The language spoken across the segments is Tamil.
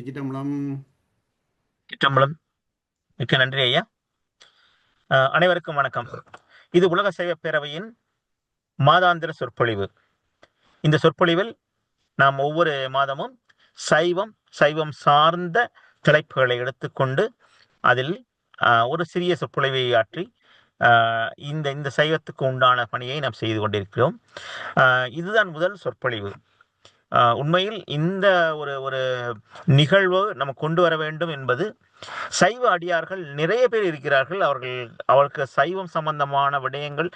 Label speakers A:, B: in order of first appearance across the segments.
A: திருச்சிட்டம்பலம்.
B: சிற்றம்பலம். மிக்க நன்றி ஐயா. அனைவருக்கும் வணக்கம். இது உலக சைவ பேரவையின் மாதாந்திர சொற்பொழிவு. இந்த சொற்பொழிவில் நாம் ஒவ்வொரு மாதமும் சைவம் சைவம் சார்ந்த தலைப்புகளை எடுத்துக்கொண்டு அதில் ஒரு சிறிய சொற்பொழிவை ஆற்றி இந்த இந்த சைவத்துக்கு உண்டான பணியை நாம் செய்து கொண்டிருக்கிறோம். இதுதான் முதல் சொற்பொழிவு. உண்மையில் இந்த ஒரு ஒரு நிகழ்வு நம்ம கொண்டு வர வேண்டும் என்பது, சைவ அடியார்கள் நிறைய பேர் இருக்கிறார்கள். அவருக்கு சைவம் சம்பந்தமான விடயங்கள்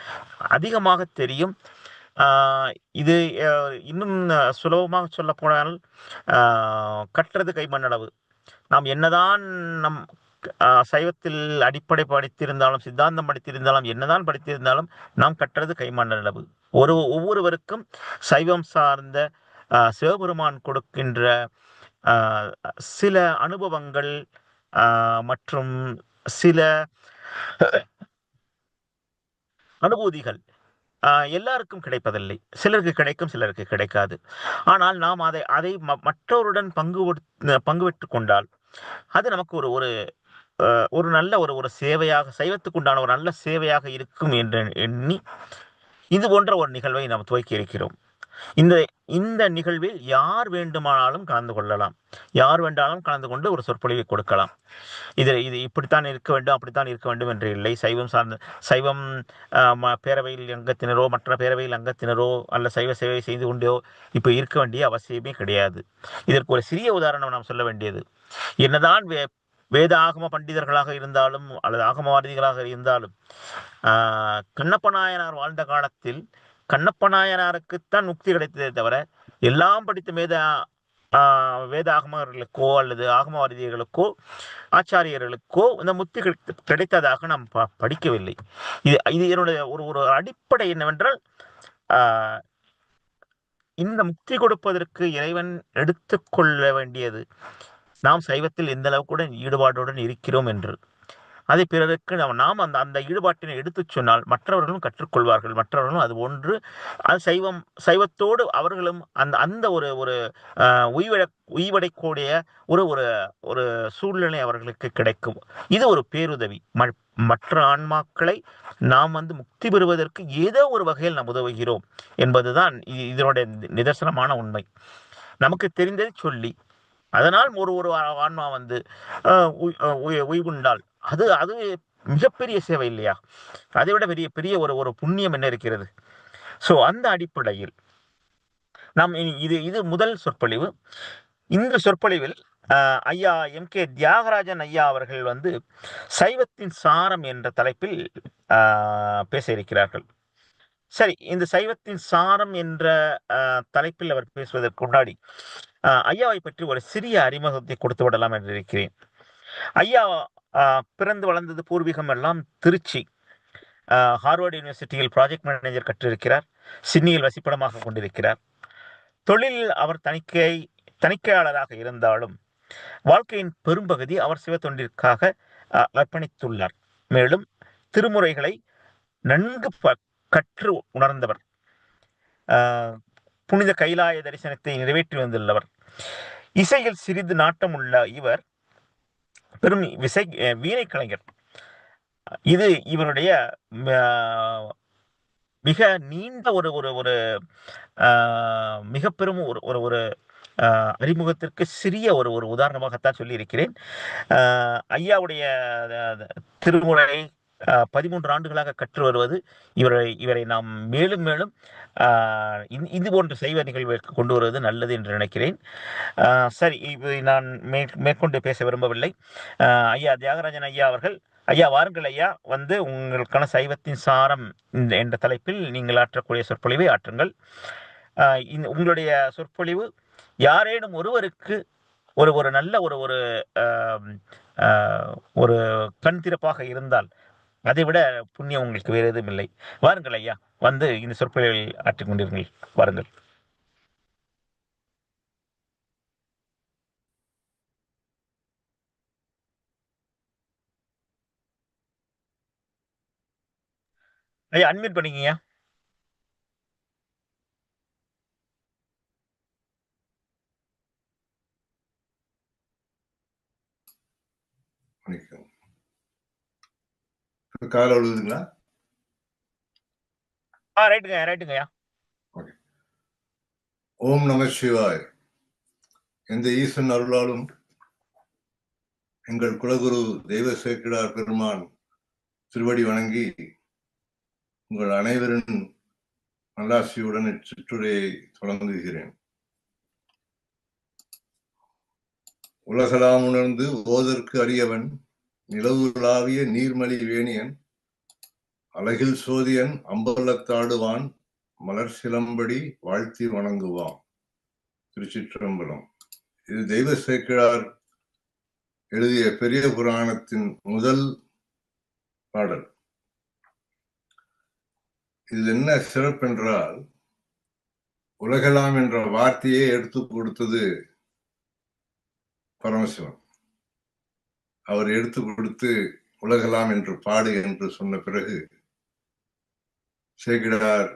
B: அதிகமாக தெரியும். இது இன்னும் சுலபமாக சொல்ல போனால், கற்றது கைமண்ணளவு. நாம் என்னதான் நம் சைவத்தில் அடிப்படை படித்திருந்தாலும், சித்தாந்தம் படித்திருந்தாலும், என்னதான் படித்திருந்தாலும் நாம் கற்றது கைமண்ணளவு. ஒவ்வொருவருக்கும் சைவம் சார்ந்த சிவபெருமான் கொடுக்கின்ற சில அனுபவங்கள் மற்றும் சில அனுபூதிகள் எல்லாருக்கும் கிடைப்பதில்லை. சிலருக்கு கிடைக்கும், சிலருக்கு கிடைக்காது. ஆனால் நாம் அதை அதை மற்றவருடன் பங்கு பெற்றுக் கொண்டால் அது நமக்கு ஒரு ஒரு ஒரு நல்ல ஒரு சேவையாக, சைவத்துக்கு உண்டான ஒரு நல்ல சேவையாக இருக்கும் என்று எண்ணி இது போன்ற ஒரு நிகழ்வை நாம் துவக்கி இருக்கிறோம். இந்த இந்த நிகழ்வில் யார் வேண்டுமானாலும் கலந்து கொள்ளலாம். யார் வேண்டாலும் கலந்து கொண்டு ஒரு சொற்பொழிவை கொடுக்கலாம். இது இது இப்படித்தான் இருக்க வேண்டும், அப்படித்தான் இருக்க வேண்டும் என்று இல்லை. சைவம் பேரவையில் அங்கத்தினரோ, மற்ற பேரவையில் அங்கத்தினரோ, அல்ல சைவ சேவை செய்து கொண்டோ இப்போ இருக்க வேண்டிய அவசியமே கிடையாது. இதற்கு ஒரு சிறிய உதாரணம் நாம் சொல்ல வேண்டியது, என்னதான் வேத ஆகம பண்டிதர்களாக இருந்தாலும் அல்லது ஆகமவாதிகளாக இருந்தாலும், கண்ணப்ப நாயனார் வாழ்ந்த காலத்தில் கண்ணப்ப நாயனாருக்குத்தான் முக்தி கிடைத்ததே தவிர, எல்லாம் படித்த வேத ஆகமர்களுக்கோ அல்லது ஆகமவாதிகளுக்கோ ஆச்சாரியர்களுக்கோ இந்த முக்தி கிடைத்ததாக நாம் படிக்கவில்லை. இது என்னுடைய ஒரு ஒரு அடிப்படை என்னவென்றால், இந்த முக்தி கொடுப்பதற்கு இறைவன் எடுத்துக்கொள்ள வேண்டியது நாம் சைவத்தில் எந்த அளவுக்குடன் ஈடுபாடுடன் இருக்கிறோம் என்று. அதை பிறருக்கு நாம் அந்த அந்த ஈடுபாட்டினை எடுத்துச் சொன்னால் மற்றவர்களும் கற்றுக்கொள்வார்கள். மற்றவர்களும் அது ஒன்று, அது சைவத்தோடு அவர்களும் அந்த அந்த ஒரு ஒரு உய்வடைக்கூடிய ஒரு ஒரு ஒரு சூழ்நிலை அவர்களுக்கு கிடைக்கும். இது ஒரு பேருதவி. மற்ற ஆன்மாக்களை நாம் முக்தி பெறுவதற்கு ஏதோ ஒரு வகையில் நாம் உதவுகிறோம் என்பதுதான் இதனுடைய நிதர்சனமான உண்மை. நமக்கு தெரிந்ததை சொல்லி அதனால் ஒரு ஒரு ஆன்மா உய்வுண்டால் அது அது மிகப்பெரிய சேவை இல்லையா? அதை விட பெரிய பெரிய ஒரு ஒரு புண்ணியம் என்ன இருக்கிறது? ஸோ அந்த அடிப்படையில் நாம் இது முதல் சொற்பொழிவு. இந்த சொற்பொழிவில் ஐயா MK தியாகராஜன் ஐயா அவர்கள் சைவத்தின் சாரம் என்ற தலைப்பில் பேச இருக்கிறார்கள். சரி, இந்த சைவத்தின் சாரம் என்ற தலைப்பில் அவர் பேசுவதற்கு முன்னாடி ஐயாவை பற்றி ஒரு சிறிய அறிமுகத்தை கொடுத்து விடலாம் என்று இருக்கிறேன். ஐயா பிறந்து வளர்ந்தது பூர்வீகம் எல்லாம் திருச்சி. ஹார்வர்ட் யூனிவர்சிட்டியில் ப்ராஜெக்ட் மேனேஜர் கற்றிருக்கிறார். சிட்னியில் வசிப்பிடமாக கொண்டிருக்கிறார். தொழிலில் அவர் தணிக்கையாளராக இருந்தாலும் வாழ்க்கையின் பெரும்பகுதி அவர் சிவ தொண்டிற்காக அர்ப்பணித்துள்ளார். மேலும் திருமுறைகளை நன்கு கற்று உணர்ந்தவர். புனித கைலாய தரிசனத்தை நிறைவேற்றி வந்துள்ளவர். இசையில் சிறிது நாட்டம் உள்ள இவர் பெரும் வீணை கலைஞர். இது இவருடைய மிக நீண்ட ஒரு ஒரு ஒரு மிக பெரும் ஒரு ஒரு ஒரு அறிமுகத்திற்கு சிறிய ஒரு ஒரு உதாரணமாகத்தான் சொல்லியிருக்கிறேன். ஐயாவுடைய திருமுறை 13 ஆண்டுகளாக கற்று வருவது இவரை நாம் மேலும் மேலும் இது போன்ற சைவ நிகழ்வுகளுக்கு கொண்டு வருவது நல்லது என்று நினைக்கிறேன். சரி, இது நான் மேற்கொண்டு பேச விரும்பவில்லை. ஐயா தியாகராஜன் ஐயா அவர்கள், ஐயா வாருங்கள் ஐயா, உங்களுக்கான சைவத்தின் சாரம் என்ற தலைப்பில் நீங்கள் ஆற்றக்கூடிய சொற்பொழிவை ஆற்றுங்கள். உங்களுடைய சொற்பொழிவு யாரேனும் ஒருவருக்கு ஒரு ஒரு நல்ல ஒரு ஒரு ஒரு கண் திறப்பாக இருந்தால் அதை விட புண்ணியம் உங்களுக்கு வேறு எதுவும் இல்லை. வாருங்கள் ஐயா, இந்த சொற்பொழிவை ஆற்றிக் கொண்டிருங்கள். வாருங்கள். ஐயா அன்மியூட் பண்ணிக்கங்க.
A: கால விழுதுங்களா?
B: ரைட்டுங்கய்யா.
A: ஓம் நம சிவாய். எந்த ஈசன் அருளாலும் எங்கள் குலகுரு தெய்வ சேக்கிழார் பெருமான் திருவடி வணங்கி உங்கள் அனைவரின் நல்லாசியுடன் இச்சிற்றுரையை தொடங்குகிறேன். உலகலாம் உணர்ந்து ஓதற்கு அறியவன் நிலவுலாவிய நீர்மலி வேணியன் அழகில் சோதியன் அம்பலத்தாடுவான் மலர் சிலம்படி வாழ்த்தி வணங்குவான். திருச்சிற்றம்பலம். இது தெய்வ சேக்கிழார் எழுதிய பெரிய புராணத்தின் முதல் பாடல். இதில் என்ன சிறப்பென்றால், உலகலாம் என்ற வார்த்தையை எடுத்து கொடுத்தது பரமசிவன். அவர் எடுத்து கொடுத்து உலகலாம் என்று பாடு என்று சொன்ன பிறகு சேக்கிழார்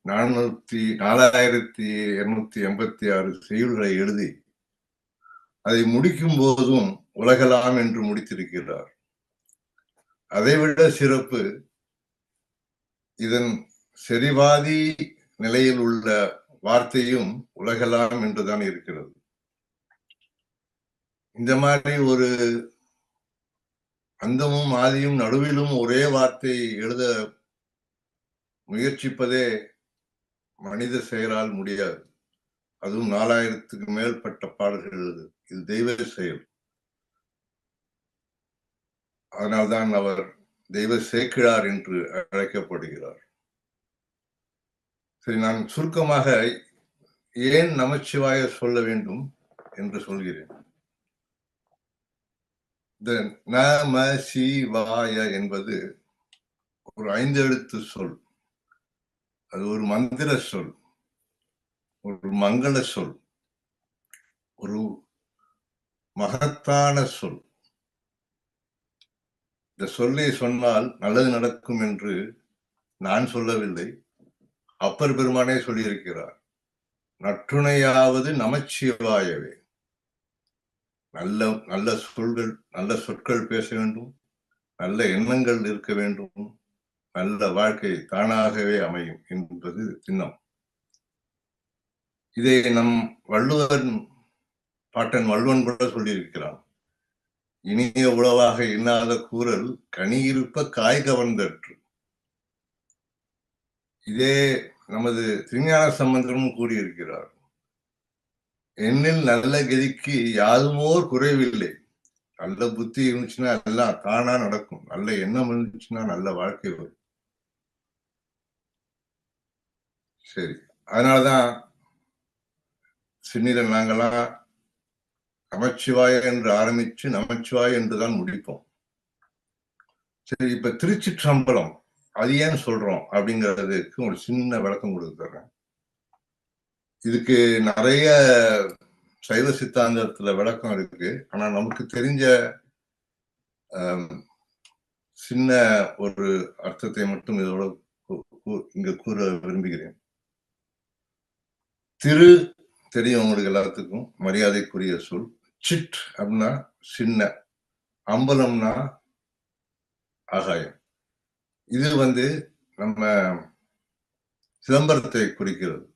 A: 4286 செய்யுள்களை எழுதி அதை முடிக்கும் போதும் உலகலாம் என்று முடித்திருக்கிறார். அதைவிட சிறப்பு, இதன் செறிவாதி நிலையில் உள்ள வார்த்தையும் உலகலாம் என்றுதான் இருக்கிறது. இந்த மாதிரி ஒரு அந்தமும் ஆதியும் நடுவிலும் ஒரே வார்த்தை எழுத முயற்சிப்பதே மனித செயலால் முடியாது. அதுவும் 4000க்கு மேற்பட்ட பாடல்கள் எழுது. இது தெய்வ செயல். அதனால்தான் அவர் தெய்வ சேக்கிழார் என்று அழைக்கப்படுகிறார். சரி, நான் சுருக்கமாக ஏன் நமச்சிவாய சொல்ல வேண்டும் என்று சொல்கிறேன். இந்த நம சிவாய என்பது ஒரு 5 எழுத்து சொல். அது ஒரு மந்திர சொல், ஒரு மங்கள சொல், ஒரு மகத்தான சொல். இந்த சொல்லை சொன்னால் நல்லது நடக்கும் என்று நான் சொல்லவில்லை, அப்பர் பெருமானே சொல்லியிருக்கிறார். நற்றுணையாவது நமச்சிவாயவே. நல்ல நல்ல சொல்கள், நல்ல சொற்கள் பேச வேண்டும், நல்ல எண்ணங்கள் இருக்க வேண்டும், நல்ல வாழ்க்கை தானாகவே அமையும் என்பது திண்ணம். இதை நம் வள்ளுவன் பாட்டன் வள்ளுவன் கூட சொல்லியிருக்கிறான். இனிய உளவாக இன்னாத கூறல் கனியிருப்ப காய் கவர்ந்தற்று. இதே நமது திருஞான சம்பந்தரும் கூறியிருக்கிறார். எண்ணில் நல்ல கதிக்கு யாதுமோர் குறைவில்லை. நல்ல புத்தி இருந்துச்சுன்னா எல்லாம் தானா நடக்கும். நல்ல எண்ணம் இருந்துச்சுன்னா நல்ல வாழ்க்கை வரும். சரி, அதனாலதான் சின்னில நாங்கெல்லாம் நமச்சிவாய என்று ஆரம்பிச்சு நமச்சிவாய என்றுதான் முடிப்போம். சரி, இப்ப திருச்சிற்றம்பலம் அது ஏன் சொல்றோம் அப்படிங்கிறதுக்கு ஒரு சின்ன விளக்கம் கொடுத்துறேன். இதுக்கு நிறைய சைவ சித்தாந்தத்துல விளக்கம் இருக்கு. ஆனா நமக்கு தெரிஞ்ச சின்ன ஒரு அர்த்தத்தை மட்டும் இதோட இங்க கூற விரும்புகிறேன். திரு தெரியும் உங்களுக்கு எல்லாத்துக்கும், மரியாதைக்குரிய சொல். சிட் அப்படின்னா சின்ன, அம்பலம்னா ஆகாயம். இது நம்ம சிதம்பரத்தை குறிக்கிறது.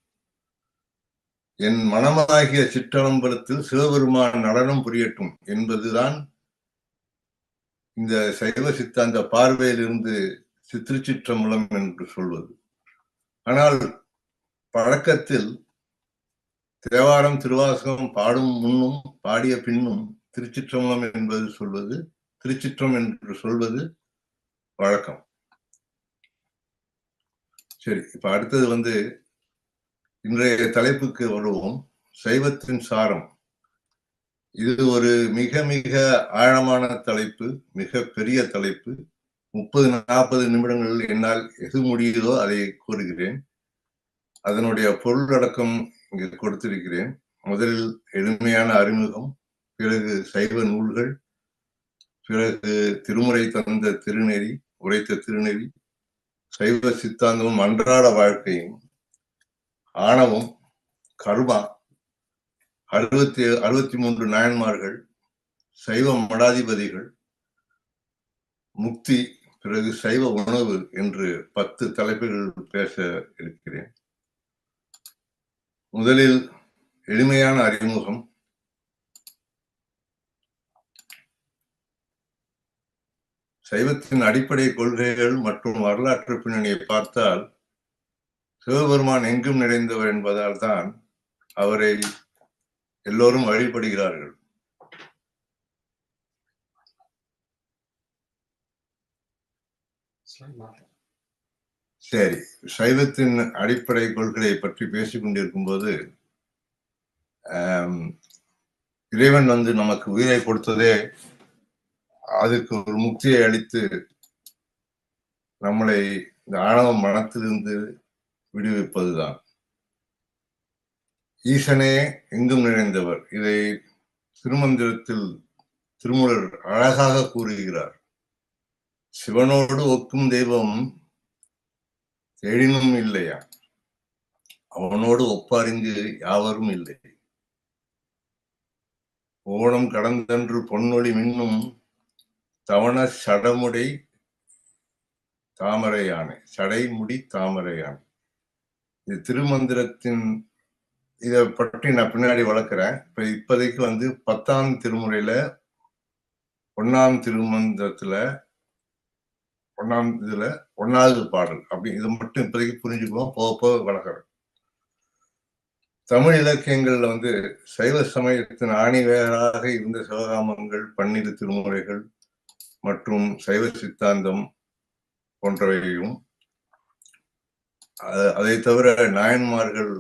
A: என் மனமாகிய சிற்றம்பலத்தில் சிவபெருமான் நடனம் புரியட்டும் என்பதுதான் இந்த சைவ சித்தாந்த பார்வையிலிருந்து திருச்சிற்றம்பலம் என்று சொல்வது. ஆனால் பழக்கத்தில் தேவாரம் திருவாசகம் பாடும் முன்னும் பாடிய பின்னும் திருச்சிற்றம்பலம் என்பது சொல்வது, திருச்சிற்றம் என்று சொல்வது வழக்கம். சரி, இப்ப அடுத்தது இன்றைய தலைப்புக்கு வருவோம். சைவத்தின் சாரம். இது ஒரு மிக மிக ஆழமான தலைப்பு, மிக பெரிய தலைப்பு. 30-40 நிமிடங்கள் என்னால் எது முடியுதோ அதை கூறுகிறேன். அதனுடைய பொருளடக்கம் இங்கு கொடுத்திருக்கிறேன். முதலில் எளிமையான அறிமுகம், பிறகு சைவ நூல்கள், பிறகு திருமுறை தந்த திருநெறி, உரைத்த திருநெறி, சைவ சித்தாந்தமும் அன்றாட வாழ்க்கையும், ஆணவம், கர்மா, 63 நாயன்மார்கள், சைவ மடாதிபதிகள், முக்தி, பிறகு சைவ உணவு என்று 10 தலைப்புகள் பேச இருக்கிறேன். முதலில் எளிமையான அறிமுகம். சைவத்தின் அடிப்படை கொள்கைகள் மற்றும் வரலாற்று பின்னணியை பார்த்தால் சிவபெருமான் எங்கும் நிறைந்தவர் என்பதால் தான் அவரை எல்லோரும் வழிபடுகிறார்கள். சரி, சைவத்தின் அடிப்படை கொள்கையை பற்றி பேசிக் கொண்டிருக்கும் போது இறைவன் நமக்கு உயிரை கொடுத்ததே அதுக்கு ஒரு முக்தியை அளித்து நம்மளை இந்த ஆணவ மனத்திலிருந்து விடுவிப்பதுதான். ஈசனே எங்கும் நிறைந்தவர். இதை திருமந்திரத்தில் திருமூலர் அழகாக கூறுகிறார். சிவனோடு ஒக்கும் தெய்வம் தேடினும் இல்லையா, அவனோடு ஒப்பாரிங்கு யாவரும் இல்லை. ஓணம் கடந்தன்று பொன்னொழி மின்னும் தவண சடமுடை தாமரையானை, சடைமுடி தாமரையானை. இது திருமந்திரத்தின், இதை பற்றி நான் பின்னாடி வளர்க்கிறேன். இப்போதைக்கு 10ஆம் திருமுறையில 1ஆம் திருமந்திரத்துல 1வது பாடல். அப்படி இதை மட்டும் இப்போதைக்கு புரிஞ்சுக்குவோம், போக போக வளர்க்கிறேன். தமிழ் இலக்கியங்கள்ல சைவ சமயத்தின் ஆணிவேராக இருந்த சிவகாமங்கள், 12 திருமுறைகள் மற்றும் சைவ சித்தாந்தம் போன்றவையும், அதை தவிர நாயன்மார்கள்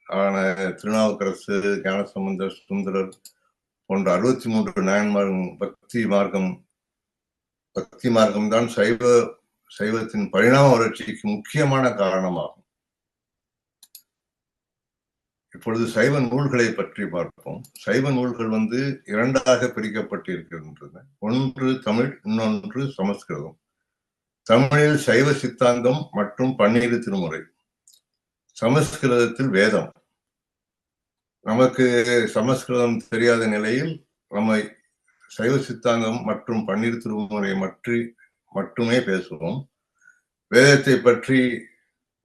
A: ஆன திருநாவுக்கரசு, ஞானசம்பந்தர், சுந்தரர் போன்ற 63 நாயன்மார்கள் பக்தி மார்க்கம் தான் சைவத்தின் பரிணாம வளர்ச்சிக்கு முக்கியமான காரணமாகும். இப்பொழுது சைவ நூல்களை பற்றி பார்ப்போம். சைவ நூல்கள் 2ஆக பிரிக்கப்பட்டிருக்கின்றன. ஒன்று தமிழ், இன்னொன்று சமஸ்கிருதம். தமிழில் சைவ சித்தாந்தம் மற்றும் 12 திருமுறை, சமஸ்கிருதத்தில் வேதம். நமக்கு சமஸ்கிருதம் தெரியாத நிலையில் நம்ம சைவ சித்தாந்தம் மற்றும் 12 திருமுறை மட்டுமே பேசுவோம். வேதத்தை பற்றி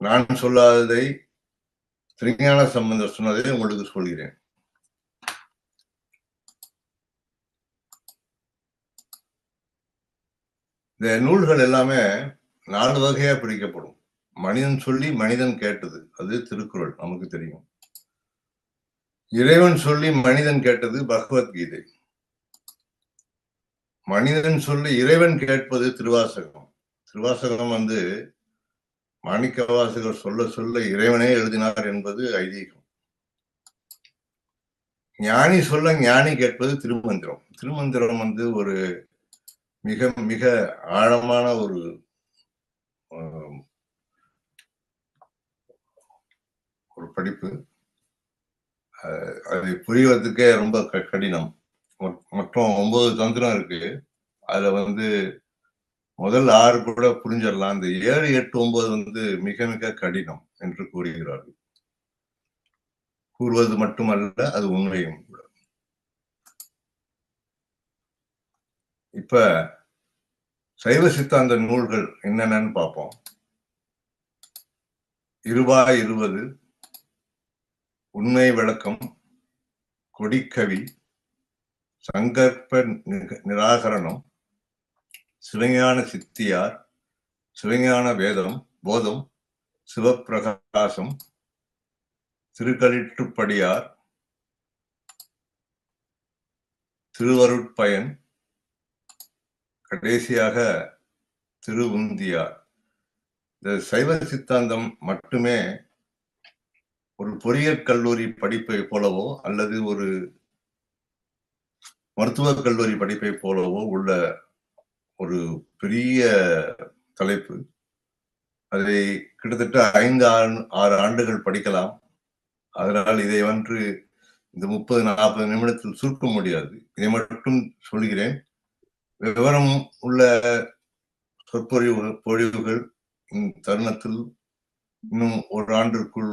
A: நான் சொல்லாததை திருஞான சம்பந்தர் சொன்னதை உங்களுக்கு சொல்கிறேன். இந்த நூல்கள் எல்லாமே 4 வகையா பிரிக்கப்படும். மனிதன் சொல்லி மனிதன் கேட்டது, அது திருக்குறள், நமக்கு தெரியும். இறைவன் சொல்லி மனிதன் கேட்டது பகவத்கீதை. மனிதன் சொல்லி இறைவன் கேட்பது திருவாசகம். திருவாசகம் மாணிக்கவாசகர் சொல்ல சொல்ல இறைவனே எழுதினார் என்பது ஐதீகம். ஞானி சொல்ல ஞானி கேட்பது திருமந்திரம். திருமந்திரம் ஒரு மிக மிக ஆழமான ஒரு படிப்பு. அதை புரிவதற்கே ரொம்ப கடினம். மொத்தம் 9 தந்திரம் இருக்கு. அதுல முதல் 6 கூட புரிஞ்சிடலாம். அந்த 7, 8, 9 மிக மிக கடினம் என்று கூறுகிறார்கள். கூறுவது மட்டுமல்ல, அது உண்மையும் கூட. இப்ப சைவ சித்தாந்த நூல்கள் என்னென்னு பார்ப்போம். இருபாய் 20, உண்மை விளக்கம், கொடிக்கவி, சங்கற்ப நிராகரணம், சிவஞான சித்தியார், சிவஞான போதம், சிவப்பிரகாசம், திருக்களிற்றுப்படியார், திருவருட்பயன், கடைசியாக திருவுந்தியார். இந்த சைவ சித்தாந்தம் மட்டுமே ஒரு பொறியியல் கல்லூரி படிப்பை போலவோ அல்லது ஒரு மருத்துவக் கல்லூரி படிப்பை போலவோ உள்ள ஒரு பெரிய தலைப்பு. அதை கிட்டத்தட்ட 5-6 ஆண்டுகள் படிக்கலாம். அதனால் இதை இந்த 30-40 நிமிடத்தில் சுருக்க முடியாது. இதை மட்டும் சொல்கிறேன். விவரம் உள்ள சொற்பொழிவுகள் தருணத்தில் இன்னும் 1 ஆண்டிற்குள்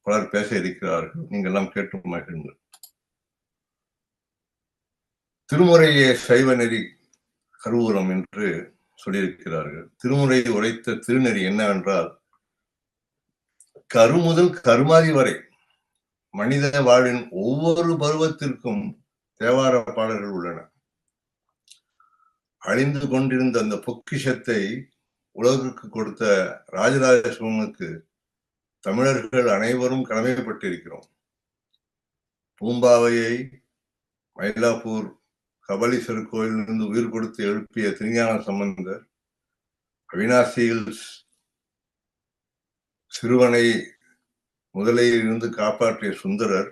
A: பலர் பேச இருக்கிறார்கள். நீங்கள் எல்லாம் கேட்டு மகிழுங்கள். திருமுறையே சைவ நெறி கருவூலம் என்று சொல்லியிருக்கிறார்கள். திருமுறை உரைத்த திருநெறி என்னவென்றால், கரு முதல் கருமாதி வரை மனித வாழ்வின் ஒவ்வொரு பருவத்திற்கும் தேவார பாடல்கள் உள்ளன. அழிந்து கொண்டிருந்த அந்த பொக்கிஷத்தை உலகுக்கு கொடுத்த ராஜராஜ சோழனுக்கு தமிழர்கள் அனைவரும் கடமைப்பட்டிருக்கிறோம். பூம்பாவையை மயிலாப்பூர் கபாலீஸ்வரர் கோயிலிருந்து உயிர் கொடுத்து எழுப்பிய திருஞான சம்பந்தர், அவினாசியில் சிறுவனை முதலையில் இருந்து காப்பாற்றிய சுந்தரர்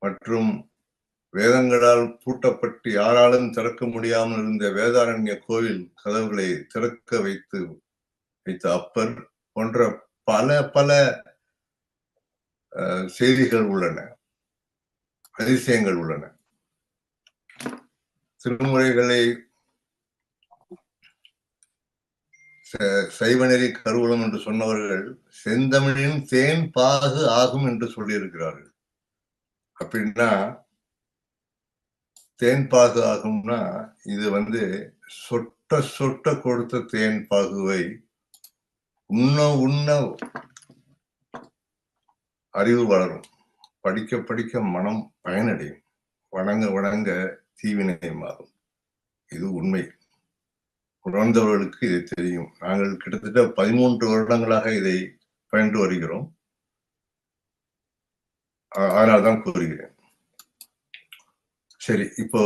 A: மற்றும் வேதங்களால் பூட்டப்பட்டு யாராலும் திறக்க முடியாமல் இருந்த வேதாரண்ய கோவில் கதவுகளை திறக்க வைத்த அப்பர் போன்ற பல பல செய்திகள் உள்ளன, அதிசயங்கள் உள்ளன. திருமுறைகளை சைவநெறி கருவூலம் என்று சொன்னவர்கள் செந்தமிழின் தேன் பாகு ஆகும் என்று சொல்லியிருக்கிறார்கள். அப்படின்னா தேன் பாகு ஆகும்னா இது சொட்ட சொட்ட கொடுத்த தேன் பாகுவை உண்ண உண்ண அறிவு வளரும், படிக்க படிக்க மனம் பயனடையும், வணங்க வணங்க தீவினை மாறும். இது உண்மை. உணர்ந்தவர்களுக்கு இது தெரியும். நாங்கள் கிட்டத்தட்ட 13 வருடங்களாக இதை பயின்று வருகிறோம். அதனால்தான் கூறுகிறேன். சரி, இப்போ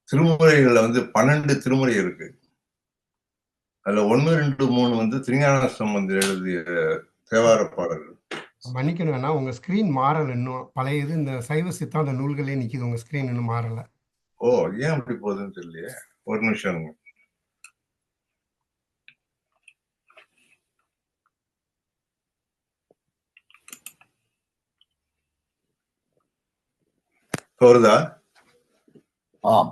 A: திருமுறைகள்ல 12 திருமுறை இருக்கு. அதுல 1, 2, 3 திருஞான சம்பந்தர் எழுதிய தேவார பாடல்கள்.
C: மன்னிக்கணும்னா உங்க ஸ்கிரீன் மாறல, இன்னும் பழைய இது இந்த சைவ சித்தாந்த நூல்களே நிக்குது, உங்க ஸ்கிரீன் இன்னும் மாறல.
A: ஓ, ஏன் அப்படி போகுதுன்னு தெரியலையே. ஒரு நிமிஷம். வருதா?
D: ஆம்,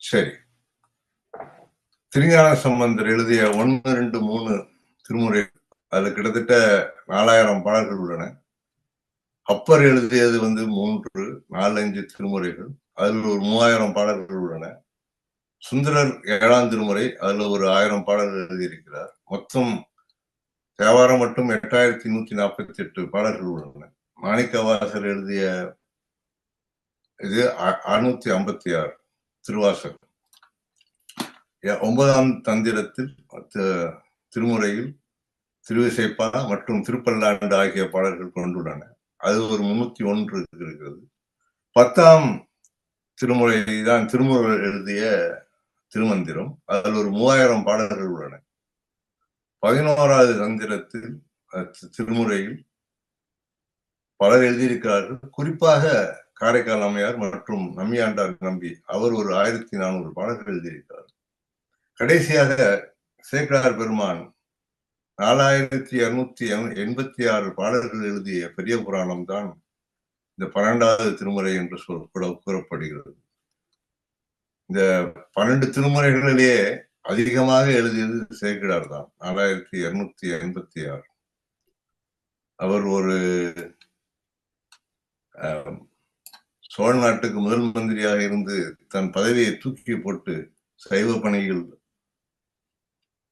A: சரி. திருஞான சம்பந்தர் எழுதிய 1, 2, 3 திருமுறை, அதுல கிட்டத்தட்ட 4000 பாடல்கள் உள்ளன. அப்பர் எழுதியது 3, 4, 5 திருமுறைகள், அதில் ஒரு 3000 பாடல்கள் உள்ளன. சுந்தரர் 7ஆம் திருமுறை, அதுல ஒரு 1000 பாடல்கள் எழுதியிருக்கிறார். மொத்தம் தேவாரம் மட்டும் 8148 பாடல்கள் உள்ளன. மாணிக்கவாசர் எழுதிய இது 656 திருவாசகம். 9ஆம் தந்திரத்தில் திருமுறையில் திருவிசைப்பா மற்றும் திருப்பல்லாண்டு ஆகிய பாடல்கள் கொண்டுள்ளன. அது ஒரு 301 இருக்கிறது. 10ஆம் திருமுறை தான் திருமுருகர் எழுதிய திருமந்திரம், அதில் ஒரு 3000 பாடல்கள் உள்ளன. 11ஆவது தந்திரத்தில் திருமுறையில் பலர் எழுதியிருக்கிறார்கள். குறிப்பாக காரைக்கால் அம்மையார் மற்றும் நம்பியாண்டார் நம்பி, அவர் ஒரு 1400 பாடல்கள் எழுதியிருக்கிறார். கடைசியாக சேக்கிழார் பெருமான் 4286 பாடல்கள் எழுதிய பெரிய புராணம் தான் இந்த 12வது திருமுறை என்று கூறப்படுகிறது. இந்த 12 திருமுறைகளிலேயே அதிகமாக எழுதியது சேக்கிழார் தான், 4256. அவர் ஒரு சோழ நாட்டுக்கு முதல் மந்திரியாக இருந்து தன் பதவியை தூக்கி போட்டு சைவ பணியில்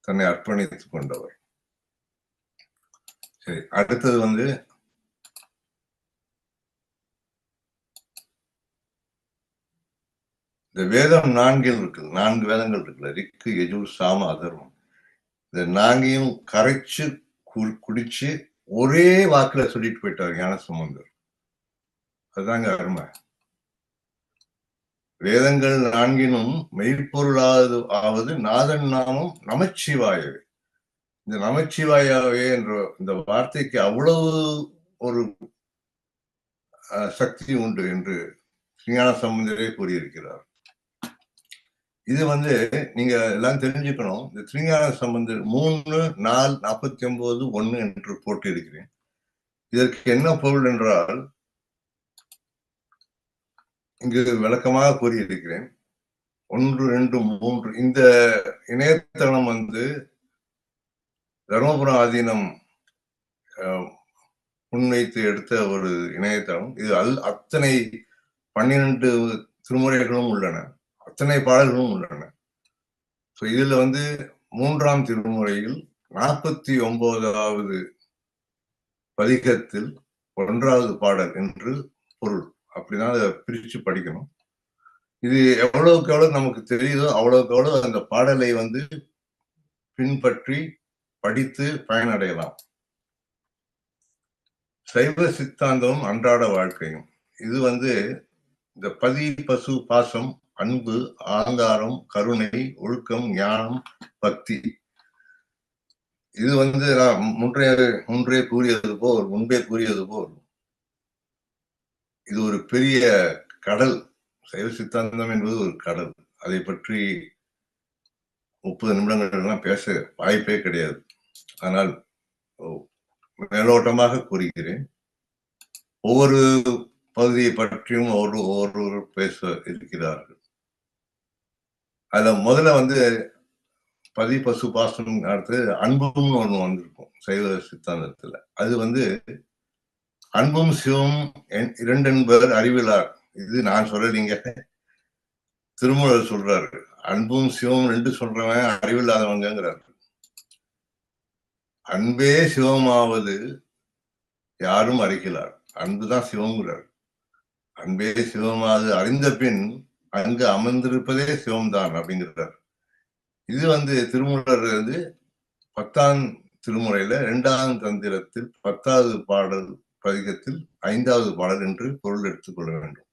A: தன்னை அர்ப்பணித்துக் கொண்டவர். சரி, அடுத்தது இந்த வேதம் 4 இருக்கு, 4 வேதங்கள் இருக்குல்ல, ரிக்கு, யஜுர், சாம, அதர்வம். இந்த 4ஐயும் கரைச்சு குடிச்சு ஒரே வாக்குல சொல்லிட்டு போயிட்டார் ஞானசம்பந்தர். அதுதாங்க அருமை. வேதங்கள் 4னும் மெய்ப்பொருளாவது நாதன் நாமம் நமச்சிவாயவே. இந்த நமச்சிவாயாவே என்ற இந்த வார்த்தைக்கு அவ்வளவு ஒரு சக்தி உண்டு என்று ஞான சம்பந்தரே கூறியிருக்கிறார். இது நீங்க எல்லாம் தெரிஞ்சுக்கணும். இந்த திருஞான சம்பந்தர் 3, 4, 49, 1 என்று போட்டு இருக்கிறேன். இதற்கு என்ன பொருள் என்றால், இங்கு விளக்கமாக கூறியிருக்கிறேன். 1, 2, 3 இந்த இணையதளம் தர்மபுரம் ஆதீனம் முன்வைத்து எடுத்த ஒரு இணையதளம். இது அத்தனை 12 திருமுறைகளும் உள்ளன. அத்தனை பாடல்களும் உள்ளன. இதுல வந்து 3ஆம் திருமுறையில் 49வது பதிகத்தில் 1வது பாடல் என்று பொருள். அப்படிதான் அதை பிரிச்சு படிக்கணும். இது எவ்வளவுக்கு எவ்வளவு நமக்கு தெரியுதோ அவ்வளவுக்கு எவ்வளவு அந்த பாடலை வந்து பின்பற்றி படித்து பயனடையலாம். சைவ சித்தாந்தமும் அன்றாட வாழ்க்கையும். இது வந்து இந்த பதி, பசு, பாசம், அன்பு, ஆங்காரம், கருணை, ஒழுக்கம், ஞானம், பக்தி. இது வந்து நான் முன்பே கூறியது போல் இது ஒரு பெரிய கடல். சைவ சித்தாந்தம் என்பது ஒரு கடல். அதை பற்றி 30 நிமிடங்கள் எல்லாம் பேச வாய்ப்பே கிடையாது. ஆனால் மேலோட்டமாக கூறுகிறேன். ஒவ்வொரு பகுதியை பற்றியும் ஒவ்வொரு பேச இருக்கிறார்கள். அதுல முதல்ல வந்து பதி, பசு, பாசம், அடுத்து அன்பும் ஒண்ணு வந்திருக்கும் சைவ சித்தாந்தத்துல. அது வந்து அன்பும் சிவம் 2 என்பவர் அறிவிலார். இது நான் சொல்லலீங்க, திருமூலர் சொல்றாரு. அன்பும் சிவம் 2 சொல்றவன் அறிவில்லாதவங்கிறார். அன்பே சிவமாவது யாரும் அறிகிறார். அன்புதான் சிவங்கிறார். அன்பே சிவமாவது அறிந்த பின் அங்கு அமர்ந்திருப்பதே சிவம்தான் அப்படிங்கிறார். இது வந்து திருமூலர் வந்து 10ஆம் திருமுறையில 2ஆம் தந்திரத்தில் 10வது பாடல் பதிகத்தில் 5வது பாடல் என்று பொருள் எடுத்துக்கொள்ள வேண்டும்.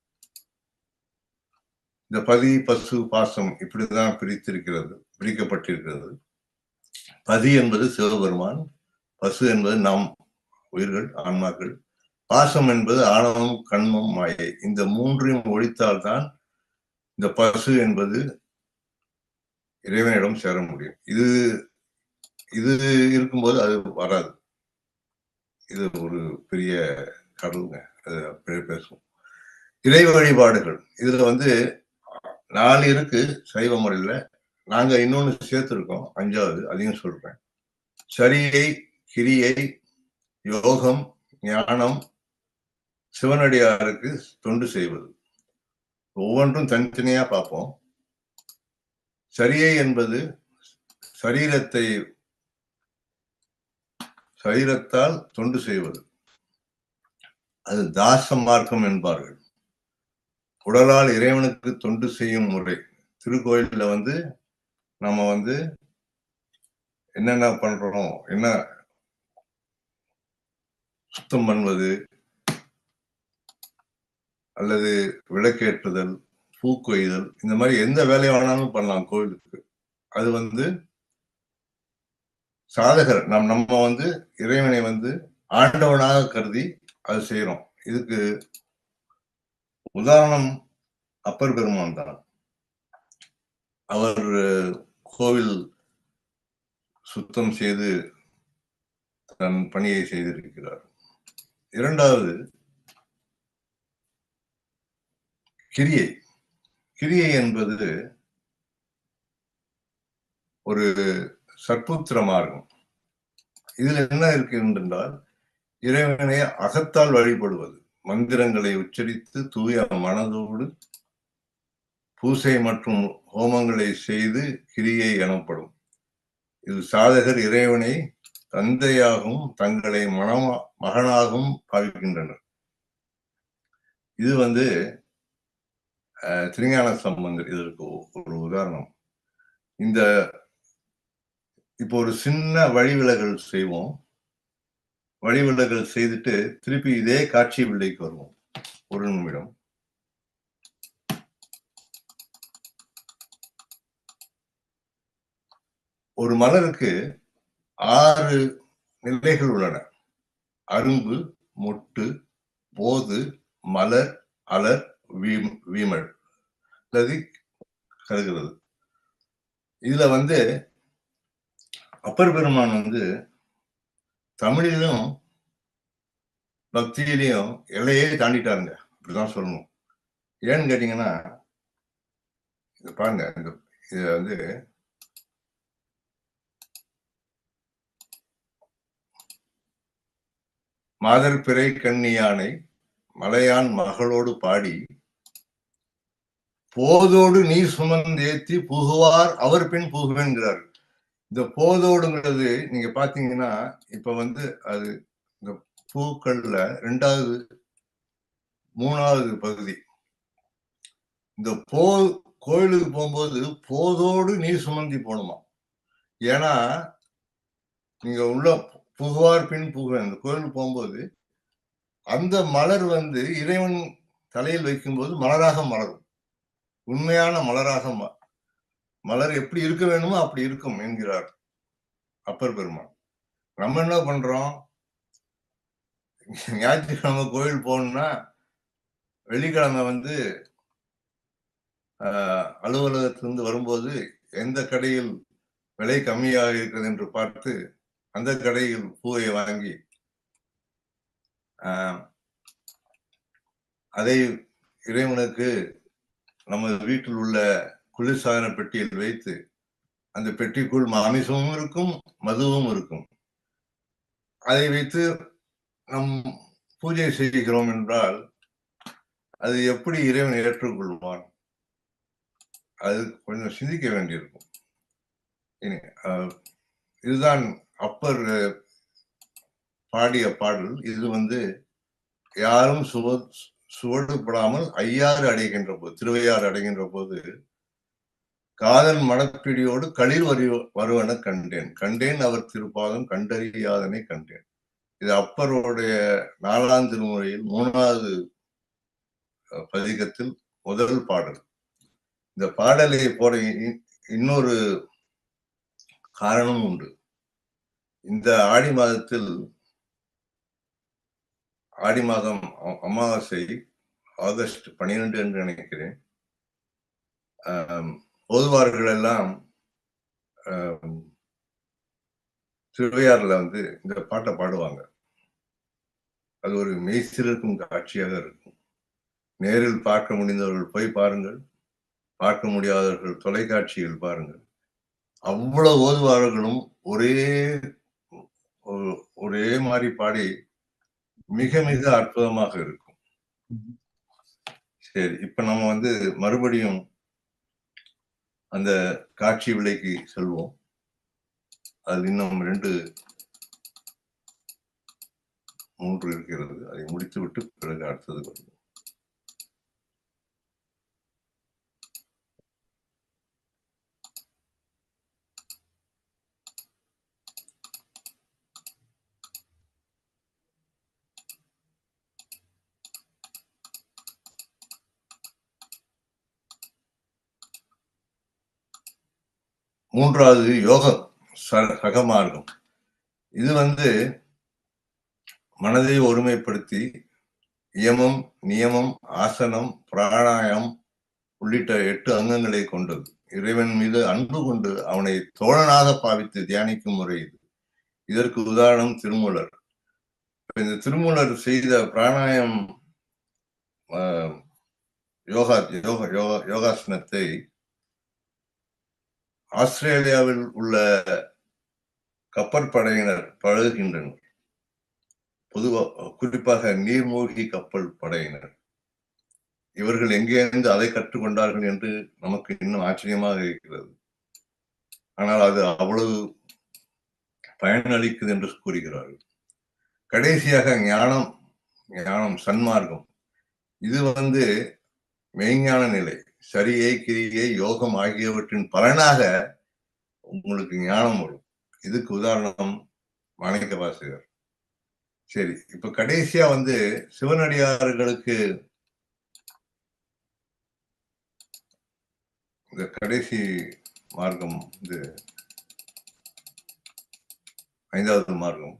A: இந்த பதி, பசு, பாசம் இப்படிதான் பிரிக்கப்பட்டிருக்கிறது. பதி என்பது சிவபெருமான், பசு என்பது நாம் உயிர்கள், ஆன்மாக்கள், பாசம் என்பது ஆணவம், கண்மம், மாயை. இந்த 3ஐயும் ஒழித்தால்தான் இந்த பசு என்பது இறைவனிடம் சேர முடியும். இது இருக்கும்போது அது வராது. இது ஒரு பெரிய கடலுங்க. அது பேசுவோம். இறை வழிபாடுகள் இதுல வந்து 4 இருக்கு சைவ முறையில. நாங்க இன்னொன்னு சேர்த்திருக்கோம், 5வது, அதையும் சொல்றேன். சரியை, கிரியை, யோகம், ஞானம், சிவனடியாருக்கு தொண்டு செய்வது. ஒவ்வொன்றும் தனித்தனியா பார்ப்போம். சரியை என்பது சரீரத்தால் தொண்டு செய்வது. அது தாச மார்க்கம் என்பார்கள். உடலால் இறைவனுக்கு தொண்டு செய்யும் முறை. திருக்கோயில்ல வந்து நம்ம வந்து என்னென்ன பண்றோம், என்ன சுத்தம் பண்ணுவது அல்லது விளக்கேற்றுதல், பூக்கொய்தல், இந்த மாதிரி எந்த வேலையை வேணாலும் பண்ணலாம் கோயிலுக்கு. அது வந்து சாதகர் நம்ம வந்து இறைவனை வந்து ஆண்டவனாக கருதி அது செய்யறோம். இதுக்கு உதாரணம் அப்பர் பெருமான் தான். அவர் கோவில் சுத்தம் செய்து தன் பணியை செய்திருக்கிறார். 2வது கிரியை என்பது ஒரு சற்புத்திர மார்க்கம். இதுல என்ன இருக்கு என்றால் இறைவனை அகத்தால் வழிபடுவது, மந்திரங்களை உச்சரித்து தூய மனதோடு பூசை மற்றும் ஹோமங்களை செய்து கிரியை எனப்படும். இது சாதகர் இறைவனை தந்தையாகவும் தங்களை மகனாகவும் பாவிக்கின்றனர். இது வந்து திருஞான சம்பந்தர் இதற்கு ஒரு உதாரணம். இப்போ ஒரு சின்ன வழிவிலகல் செய்வோம். வழிவிலகல் செய்துட்டு திருப்பி இதே காட்சி வில்லைக்கு வருவோம். ஒரு நிமிடம். ஒரு மலருக்கு 6 நிலைகள் உள்ளன. அரும்பு, மொட்டு, போது, மலர், அலர், வீமல் அல்லது கருகிறது. இதுல வந்து அப்பர் பெருமான் வந்து தமிழிலும் பக்தியிலையும் எல்லையே தாண்டிட்டாருங்க, அப்படிதான் சொல்லணும். ஏன்னு கேட்டீங்கன்னா பாருங்க, இது வந்து மாதர் பிறை கண்ணியானை மலையான் மகளோடு பாடி போதோடு நீர் சுமந்தேத்தி புகுவார் அவர் பின் புகுவேன்கிறார். இந்த போதோடுங்கிறது நீங்க பாத்தீங்கன்னா இப்ப வந்து அது இந்த பூக்கள்ல 2வது 3வது பகுதி. இந்த கோயிலுக்கு போகும்போது போதோடு நீர் சுமந்தி போகணுமா. ஏன்னா நீங்க உள்ள புகுவார் பின் புகுவேன். அந்த கோயிலுக்கு போகும்போது அந்த மலர் வந்து இறைவன் தலையில் வைக்கும்போது மலராக மலரும். உண்மையான மலராக மலர் எப்படி இருக்க வேணுமோ அப்படி இருக்கும் என்கிறார் அப்பர் பெருமான். நம்ம என்ன பண்றோம், ஞாயிற்றுக்கிழமை கோயில் போகணும்னா வெள்ளிக்கிழமை வந்து அலுவலகத்திலிருந்து வரும்போது எந்த கடையில் விலை கம்மியாக இருக்கிறது என்று பார்த்து அந்த கடையில் பூவை வாங்கி அதை இறைவனுக்கு நமது வீட்டில் உள்ள குளிர்சாதன பெட்டியில் வைத்து அந்த பெட்டிக்குள் மாமிசமும் இருக்கும் மதுவும் இருக்கும். அதை வைத்து நம் பூஜை செய்கிறோம் என்றால் அது எப்படி இறைவன் ஏற்றுக்கொள்வான்? அது கொஞ்சம் சிந்திக்க வேண்டியிருக்கும். இதுதான் அப்பர் பாடிய பாடல். இது வந்து யாரும் சுவடுபடாமல் ஐயாறு அடைகின்ற போது, திருவையாறு அடைகின்ற போது காதல் மடப்பிடியோடு களிர் வருவன கண்டேன் கண்டேன் அவர் திருப்பாதம் கண்டறியாதனை கண்டேன். இது அப்பருடைய 4ஆம் திருமுறையில் 3வது பதிகத்தில் முதல் பாடல். இந்த பாடலை போட இன்னொரு காரணம் உண்டு. இந்த ஆடி மாதத்தில் ஆடி மாதம் அமாவாசை ஆகஸ்ட் 12 என்று நினைக்கிறேன். ஓதுவார்கள் எல்லாம் திருவையாறுல வந்து இந்த பாட்டை பாடுவாங்க. அது ஒரு மெய்சிலிருக்கும் காட்சியாக இருக்கும். நேரில் பார்க்க முடிந்தவர்கள் போய் பாருங்கள், பார்க்க முடியாதவர்கள் தொலைக்காட்சியில் பாருங்கள். அவ்வளவு ஓதுவார்களும் ஒரே மாதிரி பாடி மிக மிக அற்புதமாக இருக்கும். சரி, இப்ப நம்ம வந்து மறுபடியும் அந்த காட்சி விலைக்கு செல்வோம். அது இன்னும் 2 3 இருக்கிறது. அதை முடித்துவிட்டு பிறகு அடுத்தது வருவோம். மூன்றாவது யோகம் சகமார்க்கம். இது வந்து மனதை ஒருமைப்படுத்தி யமம், நியமம், ஆசனம், பிராணாயம் உள்ளிட்ட 8 அங்கங்களை கொண்டது. இறைவன் மீது அன்பு கொண்டு அவனை தோழனாக பாவித்து தியானிக்கும் முறை இது. இதற்கு உதாரணம் திருமூலர். இந்த திருமூலர் செய்த பிராணாயம் யோகாசனத்தை ஆஸ்திரேலியாவில் உள்ள கப்பற்படையினர் பழகுகின்றனர். குறிப்பாக நீர்மூழ்கி கப்பல் படையினர். இவர்கள் எங்கேருந்து அதை கற்றுக்கொண்டார்கள் என்று நமக்கு இன்னும் ஆச்சரியமாக இருக்கிறது. ஆனால் அது அவ்வளவு பயனளிக்குது என்று கூறுகிறார்கள். கடைசியாக ஞானம் சன்மார்க்கம். இது வந்து மெய்ஞான நிலை. சரியை, கிரியை, யோகம் ஆகியவற்றின் பலனாக உங்களுக்கு ஞானம் வரும். இதுக்கு உதாரணம் மாணிக்க வாசகர். சரி, இப்ப கடைசியா வந்து சிவனடியார்களுக்கு இந்த கடைசி மார்க்கம் வந்து 5வது மார்க்கம்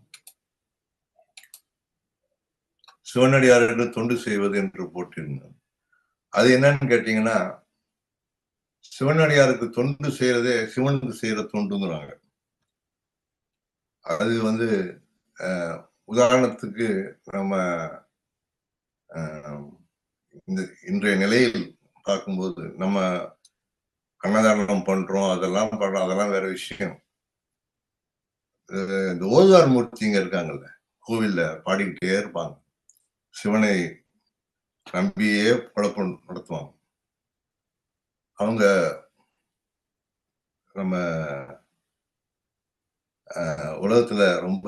A: சிவனடியார்கள் தொண்டு செய்வது என்று போட்டிருந்தோம். அது என்னன்னு கேட்டீங்கன்னா, சிவனடியாருக்கு தொண்டு செய்யறதே சிவனுக்கு செய்யற தொண்டுங்கிறாங்க. அது வந்து உதாரணத்துக்கு நம்ம இந்த இன்றைய நிலையில் பார்க்கும்போது நம்ம அன்னதானம் பண்றோம், அதெல்லாம் வேற விஷயம். இந்த ஓதுவார் மூர்த்திங்க இருக்காங்கல்ல, கோவில்ல பாடிக்கிட்டே இருப்பாங்க, சிவனை நம்பியே பழப்பம் நடத்துவாங்க. அவங்க நம்ம உலகத்துல ரொம்ப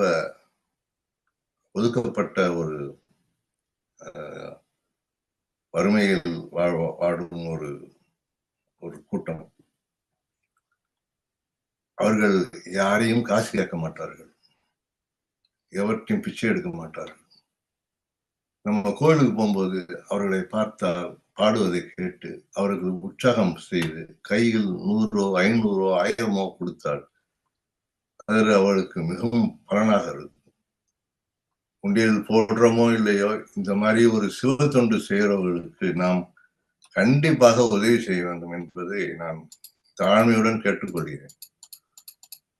A: ஒதுக்கப்பட்ட ஒரு வறுமையில் வாடும் ஒரு கூட்டம். அவர்கள் யாரையும் காசு கேட்க மாட்டார்கள், எவற்றையும் பிச்சை எடுக்க மாட்டார்கள். நம்ம கோயிலுக்கு போகும்போது அவர்களை பார்த்தால் பாடுவதை கேட்டு அவர்கள் உற்சாகம் செய்து கையில் 100 500 1000 கொடுத்தால் அது அவளுக்கு மிகவும் பலனாக இருக்கும். உண்டியல் போடுறோமோ இல்லையோ, இந்த மாதிரி ஒரு சிவ தொண்டு செய்கிறவர்களுக்கு நாம் கண்டிப்பாக உதவி செய்ய வேண்டும் என்பதை நான் தாழ்மையுடன் கேட்டுக்கொள்கிறேன்.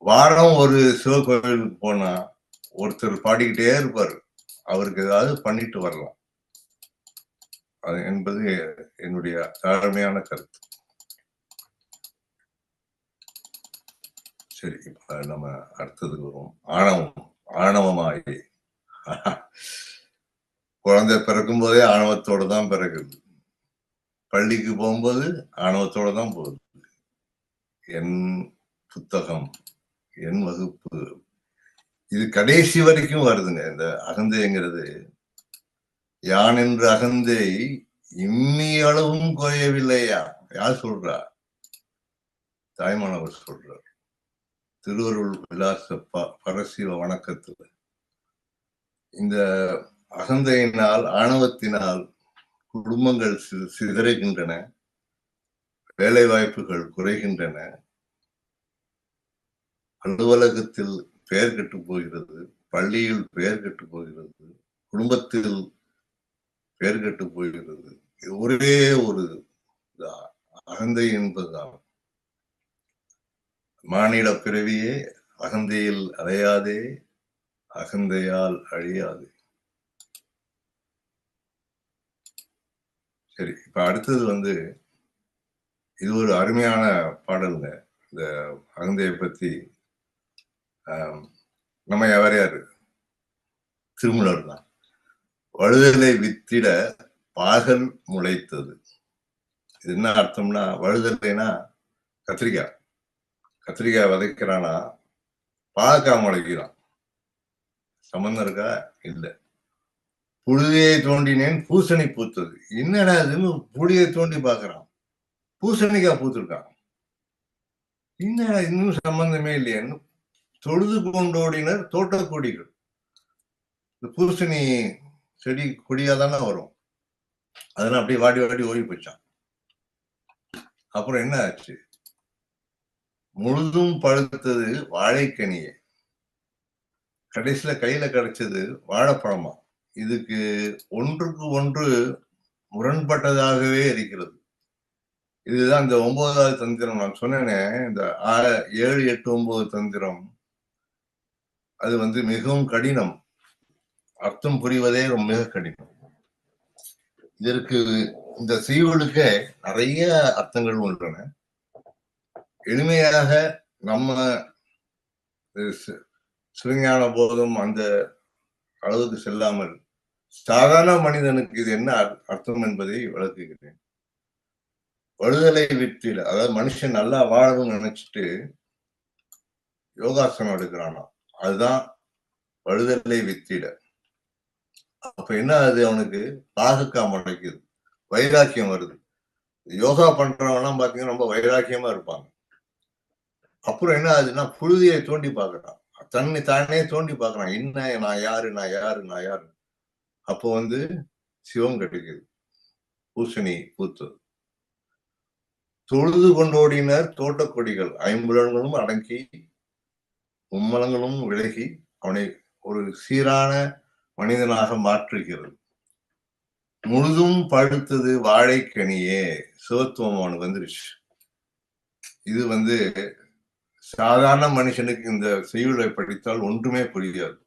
A: வாரம் ஒரு சிவ கோயிலுக்கு போனா ஒருத்தர் பாடிக்கிட்டே இருப்பார், அவருக்கு ஏதாவது பண்ணிட்டு வரலாம். அது என்பது என்னுடைய தாழ்மையான கருத்து. சரி, இப்ப நம்ம அடுத்ததுக்கு வருவோம். ஆணவமாயி. குழந்தை பிறக்கும் போதே ஆணவத்தோட தான் பிறகுது. பள்ளிக்கு போகும்போது ஆணவத்தோட தான் போகுது. என் புத்தகம், என் வகுப்பு, இது கடைசி வரைக்கும் வருதுங்க. இந்த அகந்தைங்கிறது, யான் என்ற அகந்தை இம்மி அளவும் குறையவில்லையா. யார் சொல்றா? தாய்மானவர் சொல்றார், திருவருள் விலாச பரசிவ வணக்கத்துல. இந்த அகந்தையினால், ஆணவத்தினால் குடும்பங்கள் சிதறுகின்றன, வேலை வாய்ப்புகள் குறைகின்றன, அலுவலகத்தில் பெயர் கெட்டு போகிறது, பள்ளியில் பெயர் கெட்டு போகிறது, குடும்பத்தில் பெயர் கெட்டு போகிறது. ஒரே ஒரு அகந்தை என்பதுதான். மானிட பிறவியே அகந்தையில் அலையாதே, அகந்தையால் அழியாது. சரி, இப்ப அடுத்தது இது ஒரு அருமையான பாடலுங்க. இந்த அகந்தையை பத்தி நம்ம யாரு? திருமூலர் தான். வழுதலை வித்திட பாகல் முளைத்தது. இது என்ன அர்த்தம்னா, வழுதலைனா கத்திரிக்காய் விதைக்கிறானா பாகக்காய் முளைக்கிறான். சம்பந்தம் இருக்கா? இல்ல. புழுதியை தோண்டினேன் பூசணி பூத்தது. என்னடா இதுன்னு புளியை தோண்டி பாக்குறான், பூசணிக்காய் பூத்திருக்கான். என்னடா இன்னும் சம்பந்தமே இல்லையான்னு தொழுது கொண்டோடினர் தோட்டக்கொடிகள். இந்த பூசணி செடி கொடியாதானே வரும், அதெல்லாம் அப்படியே வாடி வாடி ஓடி போச்சான். அப்புறம் என்ன ஆச்சு? முழுதும் பழுத்தது வாழைக்கனியே, கடைசியில கையில கிடைச்சது வாழைப்பழமா. இதுக்கு ஒன்றுக்கு ஒன்று முரண்பட்டதாகவே இருக்கிறது. இதுதான் இந்த 9வது தந்திரம். நான் சொன்னேனே, இந்த 7, 8, 9 தந்திரம், அது மிகவும் கடினம். அர்த்தம் புரிவதே மிக கடினம். இதற்கு இந்த செய்யுளுக்கு நிறைய அர்த்தங்கள் உள்ளன. எளிமையாக நம்ம சிவஞான போதும் அந்த அளவுக்கு செல்லாமல் சாதாரண மனிதனுக்கு இது என்ன அர்த்தம் என்பதை விளக்குகிறேன். வழுதலை வித்திட, அதாவது மனுஷன் நல்லா வாழணும்னு நினைச்சிட்டு யோகாசனம் எடுக்கிறானா, அதுதான் வழுதலை வித்திட. அப்ப என்ன ஆகுது? அவனுக்கு பாகக்காய் முளைக்குது, வைராக்கியம் வருது. யோகா பண்றவங்கலாம் பாத்தீங்கன்னா ரொம்ப வைராக்கியமா இருப்பாங்க. அப்புறம் என்ன ஆகுதுன்னா, புழுதியை தோண்டி பார்க்கறான், தன்னை தானே தோண்டி பார்க்கறான். என்ன, நான் யாரு. அப்போ சிவம் கிடைக்குது, பூசணி பூத்தது. தொழுது கொண்டோடினர் தோட்டக்கொடிகள், ஐம்புலன்களும் அடங்கி மும்மலங்களும் விலகி அவனை ஒரு சீரான மனிதனாக மாற்றுகிறது. முழுதும் பழுத்தது வாழைக்கனியே, சிவத்துவம் அவனுக்கு வந்துருச்சு. இது சாதாரண மனுஷனுக்கு இந்த செய்யுளை படித்தால் ஒன்றுமே புரியாது.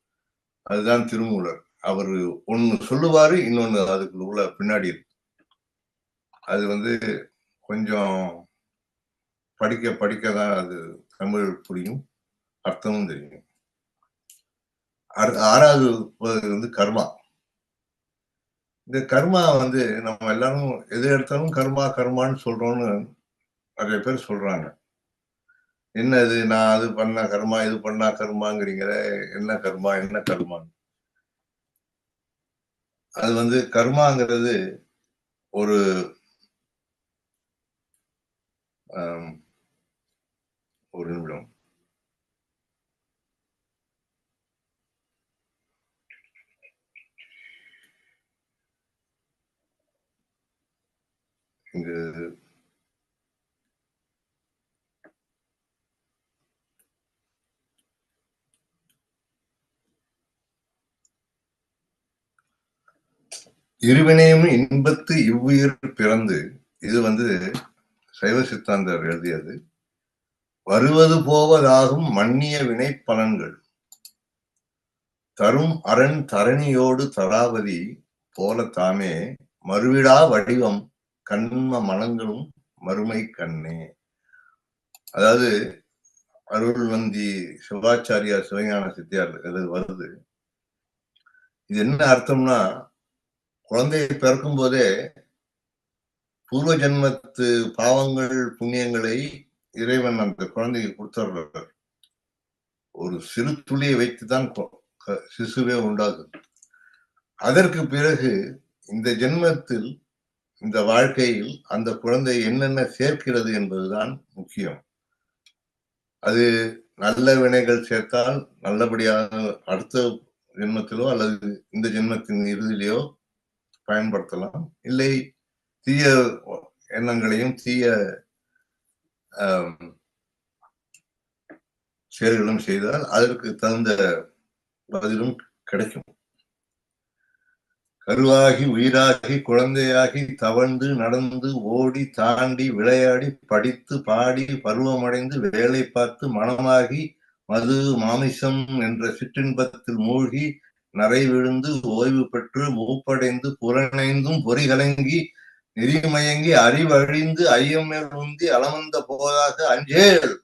A: அதுதான் திருமூலர். அவர் ஒன்னு சொல்லுவாரு, இன்னொன்னு அதுக்குள்ள பின்னாடி இருக்கு. அது கொஞ்சம் படிக்கதான் அது தமிழ் புரியும், அர்த்தமும் தெரியும். 6வது கர்மா. இந்த கர்மா நம்ம எல்லாரும் எது எடுத்தாலும் கர்மான்னு சொல்றோம்னு நிறைய பேர் சொல்றாங்க. என்னது நான் அது பண்ண கர்மா, இது பண்ணா கர்மாங்கிறீங்களே, என்ன கர்மா, என்ன கர்மா? அது கர்மாங்கிறது ஒரு ஒரு நிமிடம். இங்கு இருவினையும் இன்பத்து இவ்வுயிர் பிறந்து, இது சைவ சித்தாந்தர் எழுதியது. வருவது போவதாகும் மன்னிய வினை பலன்கள் தரும் அரண் தரணியோடு தராவதி போல தாமே மறுவிடா வடிவம் கண்ம மனங்களும் மறுமை கண்ணே. அதாவது அருள்வந்தி சிவாச்சாரியா சிவஞான சித்தியார் வருது. இது என்ன அர்த்தம்னா, குழந்தையை பிறக்கும் போதே பூர்வ ஜென்மத்து பாவங்கள் புண்ணியங்களை இறைவன் அந்த குழந்தைக்கு கொடுத்துடுறார். ஒரு சிறு துளியை வைத்துதான் சிசுவே உண்டாகும். அதற்கு பிறகு இந்த ஜென்மத்தில் இந்த வாழ்க்கையில் அந்த குழந்தை என்னென்ன சேர்க்கிறது என்பதுதான் முக்கியம். அது நல்ல வினைகள் சேர்த்தால் நல்லபடியாக அடுத்த ஜென்மத்திலோ அல்லது இந்த ஜென்மத்தின் இறுதியிலோ பயன்படுத்தலாம். இல்லை தீய எண்ணங்களையும் தீய செயல்களும் செய்தால் அதற்கு தகுந்த பதிலும் கிடைக்கும். கருவாகி உயிராகி குழந்தையாகி தவழ்ந்து நடந்து ஓடி தாண்டி விளையாடி படித்து பாடி பருவமடைந்து வேலை பார்த்து மனமாகி மது மாமிசம் என்ற சிற்றின்பத்தில் மூழ்கி நரை விழுந்து ஓய்வு பெற்று மூப்படைந்து புலனைந்தும் பொறிகலங்கி நெறிமயங்கி அறிவழிந்து ஐயமேல் உந்தி அளவந்த போதாக அஞ்சேல்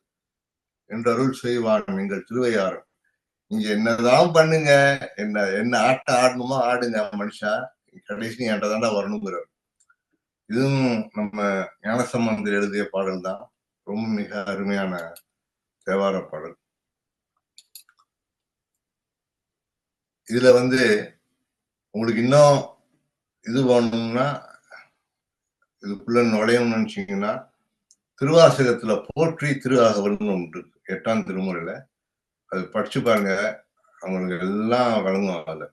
A: என்று அருள் செய்வான் எங்கள் திருவையாறு. நீங்க என்னதான் பண்ணுங்க, என்ன ஆட்ட ஆடணுமோ ஆடுங்க மனுஷா, கடைசி என்கிட்ட தாண்டா வரணுங்கிறார். இதுவும் நம்ம ஞானசம்பந்தர் எழுதிய பாடல் தான். ரொம்ப மிக அருமையான தேவார பாடல். இதுல உங்களுக்கு இன்னும் இது வேணும்னா, இதுக்குள்ள நுழையணும்னு நினைச்சீங்கன்னா, திருவாசகத்துல போற்றி திரு ஆகவல்னு ஒன்று 8ஆம் திருமுறையில அது படிச்சு பாருங்க, அவங்களுக்கு எல்லாம் வழங்கும். அதுல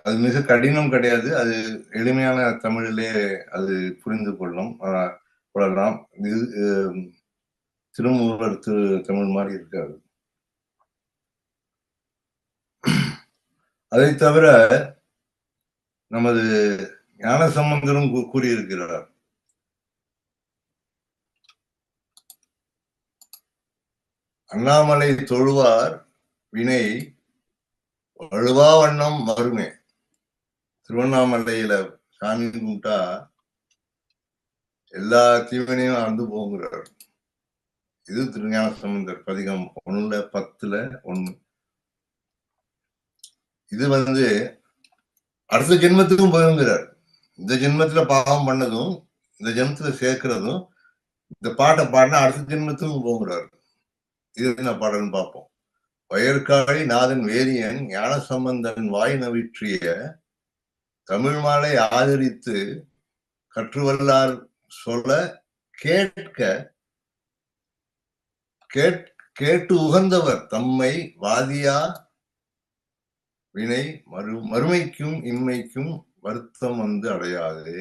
A: அது மிக கடினம் கிடையாது. அது எளிமையான தமிழிலே அது புரிந்து கொள்ளலாம். இது திருமூலர் தமிழ் மாதிரி இருக்காது. அதை தவிர நமது ஞானசம்பந்தரும் கூறியிருக்கிறார், அண்ணாமலை தொழுவார் வினை வழுவா வண்ணம் மறுமே. திருவண்ணாமலையில சாமி கும்பிட்டா எல்லா தீவனையும் அந்து போங்கிறார். இது திருஞான சம்பந்தர் பதிகம் 1:10 இது அடுத்த ஜென்மத்துக்கும் போயிருங்கிறார். இந்த ஜென்மத்துல பாவம் பண்ணதும் இந்த ஜென்மத்துல சேர்க்கிறதும் இந்த பாட்டை பாடினா அடுத்த ஜென்மத்துக்கும் போகிறார். இது என்ன பாடல்னு பார்ப்போம். வயற்காழி நாதன் வேதியன் ஞான சம்பந்தன் வாய் நவிற்றிய தமிழ் மாலை ஆதரித்து கற்றுவல்லார் சொல்ல கேட்டு உகந்தவர் தம்மை வாதியா வினை மறுமைக்கும் இன்மைக்கும் வருத்தம் அடையாது.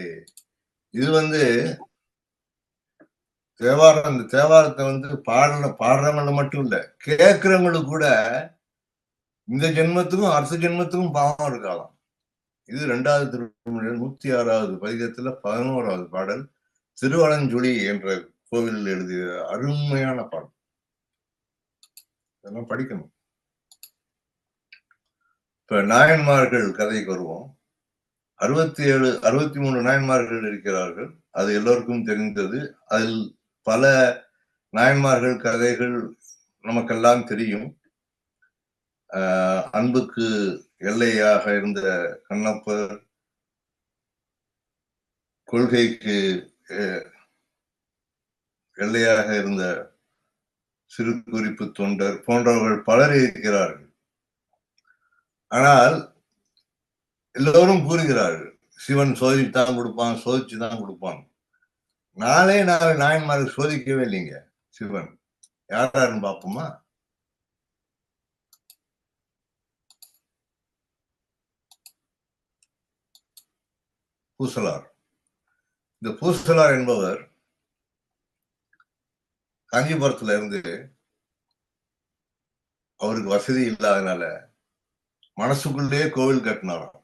A: இது தேவாரம். இந்த தேவாரத்தை பாடுறவங்க மட்டும் இல்ல, கேட்கிறவங்களுக்கு கூட இந்த ஜென்மத்துக்கும் அடுத்த ஜென்மத்துக்கும் பாவம் இருக்கலாம். இது 2வது திருமுறை 106வது பதிகத்துல 11வது பாடல், திருவலஞ்சுழி என்ற கோவிலில் எழுதிய அருமையான பாடல். இதெல்லாம் படிக்கணும். இப்ப நாயன்மார்கள் கதைக்கு வருவோம். 63 நாயன்மார்கள் இருக்கிறார்கள். அது எல்லோருக்கும் தெரிந்தது. அதில் பல நாயன்மார்கள் கதைகள் நமக்கெல்லாம் தெரியும். அன்புக்கு எல்லையாக இருந்த கண்ணப்பர், கொள்கைக்கு எல்லையாக இருந்த சிறு குறிப்பு தொண்டர் போன்றவர்கள் பலர் இருக்கிறார்கள். ஆனால் எல்லோரும் கூறுகிறார்கள் சிவன் சோதிச்சுதான் கொடுப்பான், சோதிச்சுதான் கொடுப்பான். நாளே நாயன்மார்கள் சோதிக்கவே இல்லைங்க சிவன். யாருன்னு பார்ப்போமா? பூசலார். இந்த பூசலார் என்பவர் காஞ்சிபுரத்துல இருந்து அவருக்கு வசதி இல்லாதனால மனசுக்குள்ளே கோவில் கட்டினாராம்.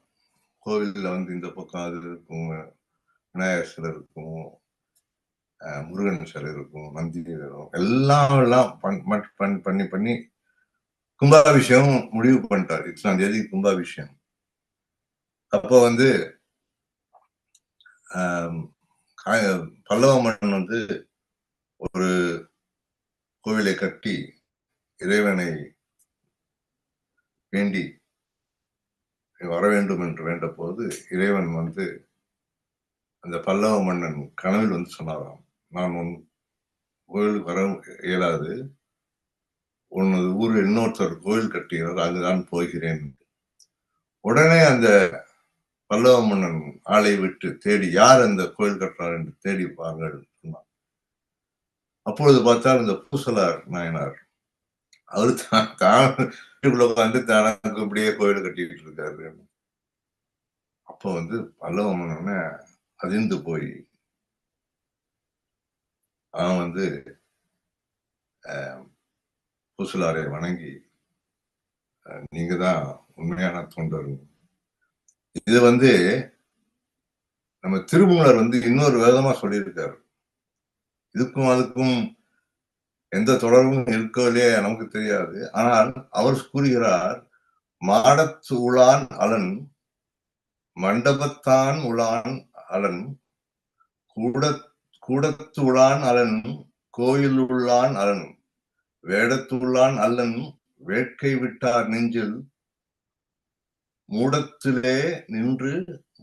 A: கோவில்ல இந்த பக்கம் அது இருக்கும், விநாயகர் சிலை இருக்கும், முருகன் சிலை இருக்கும், நந்தி இருக்கும், எல்லாம் பண்ணி பண்ணி கும்பாபிஷேகம் முடிவு பண்ணிட்டார். 8ஆம் தேதி கும்பாபிஷேகம். அப்போ பல்லவ மன்னன் ஒரு கோவிலை கட்டி இறைவனை வேண்டி வர வேண்டும் என்று வேண்ட போது இறைவன் அந்த பல்லவ மன்னன் கனவில் சொன்னாராம், நான் உன் கோயிலுக்கு வர இயலாது, உனது ஊரில் இன்னொருத்தர் கோயில் கட்டுகிறார், அங்குதான் போகிறேன். உடனே அந்த பல்லவ மன்னன் ஆளை விட்டு தேடி யார் அந்த கோயில் கட்டுறார் என்று தேடி பாருங்கள் சொன்னார். அப்பொழுது பார்த்தால் இந்த பூசலார் நாயனார் அவரு தான் உட்காந்து தனக்கு இப்படியே கோயில் கட்டிட்டு இருக்காரு. அப்போ பல்லவ மன்னன அதிர்ந்து போய் அவன் பூசலாரை வணங்கி, நீங்க தான் உண்மையான தொண்டர். இது நம்ம திருமூலர் இன்னொரு வேதமா சொல்லியிருக்காரு. இதுக்கும் அதுக்கும் எந்த தொடர்பும் இருக்கவில்லையே நமக்கு தெரியாது. ஆனால் அவர் கூறுகிறார், மாடத்து உளான் அலன், மண்டபத்தான் உளான் அலன், கூடத்து உளான் அலன், கோயில் உள்ளான் அலன், வேடத்துள்ளான் அல்லன், வேட்கை விட்டார் நெஞ்சில் மூடத்திலே நின்று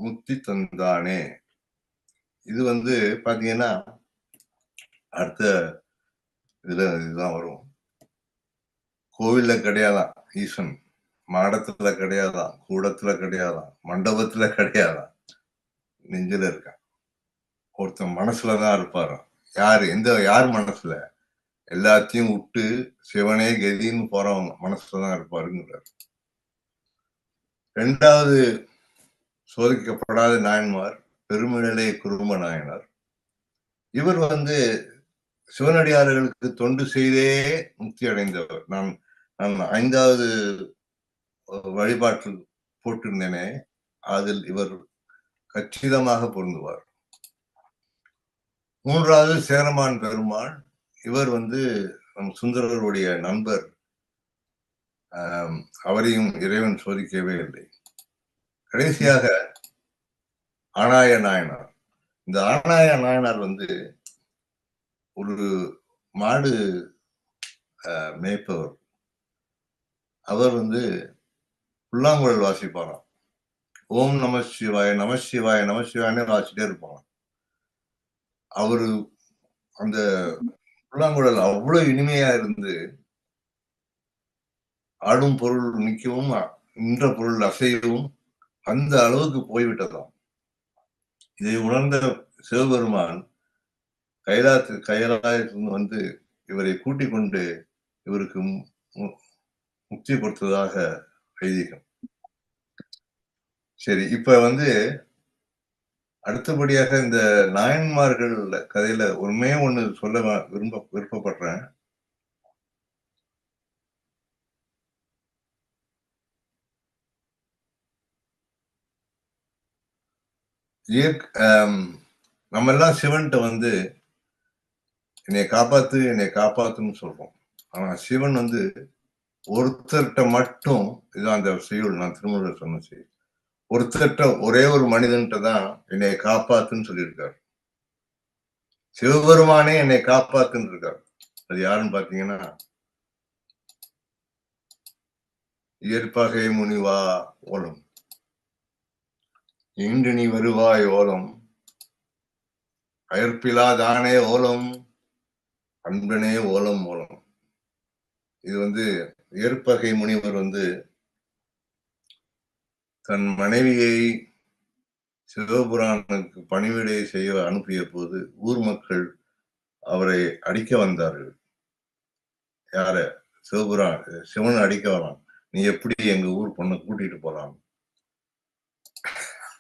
A: முத்தி தந்தானே. இது பாத்தீங்கன்னா அடுத்த இதுதான் வரும். கோவில்ல கிடையாதான் ஈசன், மாடத்துல கிடையாதான், கூடத்துல கிடையாதான், மண்டபத்துல கிடையாதான், நெஞ்சில இருக்கான். ஒருத்தன் மனசுலதான் இருப்பாராம். யார் மனசுல? எல்லாத்தையும் விட்டு சிவனே கதின்னு போறவங்க மனசுலதான் இருப்பாருங்கிறார். 2வது சோதிக்கப்படாத நாயன்மார் பெருமிழலை குறும்ப நாயனார். இவர் சிவனடியார்களுக்கு தொண்டு செய்தே முக்தி அடைந்தவர். நான் 5வது வழிபாட்டில் போட்டிருந்தேனே, அதில் இவர் கச்சிதமாக பொருந்துவார். 3வது சேரமான் பெருமாள். இவர் நம் சுந்தரருடைய நண்பர். அவரையும் இறைவன் சோதிக்கவே இல்லை. கடைசியாக ஆனாய நாயனார். இந்த ஆனாய நாயனார் ஒரு மாடு மேய்ப்பவர். அவர் புல்லாங்குழல் வாசிப்பாராம். ஓம் நம சிவாய நம சிவாய நம சிவாயன்னு வாசிட்டே இருப்பாங்க. அவரு அந்த புல்லாங்குழல் அவ்வளவு இனிமையா ஆடும் பொருள் நிற்கவும் நின்ற பொருள் அசையவும் அந்த அளவுக்கு போய்விட்டதாம். இதை உணர்ந்த சிவபெருமான் கைலாயத்திலிருந்து இவரை கூட்டிக் கொண்டு இவருக்கு முக்தி கொடுத்ததாக ஐதீகம். சரி, இப்ப அடுத்தபடியாக இந்த நாயன்மார்கள் கதையில ஒண்ணு சொல்ல விருப்பப்படுறேன். நம்ம எல்லாம் சிவன்கிட்ட என்னை காப்பாத்துன்னு சொல்றோம். ஆனா சிவன் ஒருத்தர்கிட்ட மட்டும், இதுதான் அந்த செய்யுள், நான் திருமூலர் சொன்ன செய்யுள், ஒருத்தர்கிட்ட ஒரே ஒரு மனிதன்கிட்ட தான் என்னை காப்பாத்துன்னு சொல்லியிருக்காரு. சிவபெருமானே என்னை காப்பாத்துன்னு இருக்காரு. அது யாருன்னு பாத்தீங்கன்னா, இயற்பகை முனிவா ஓலம், இன்று நீ வருவாய் ஓலம், அயற்பிலா தானே ஓலம், அன்பனே ஓலம் ஓலம். இது வந்து ஏற்பகை முனிவர் வந்து தன் மனைவியை சிவபுரானுக்கு பணிவிடை செய்ய அனுப்பிய போது ஊர் மக்கள் அவரை அடிக்க வந்தார்கள். யார? சிவபுரான், சிவன் அடிக்க வரான். நீ எப்படி எங்க ஊர் பொண்ணை கூட்டிட்டு போலாம்?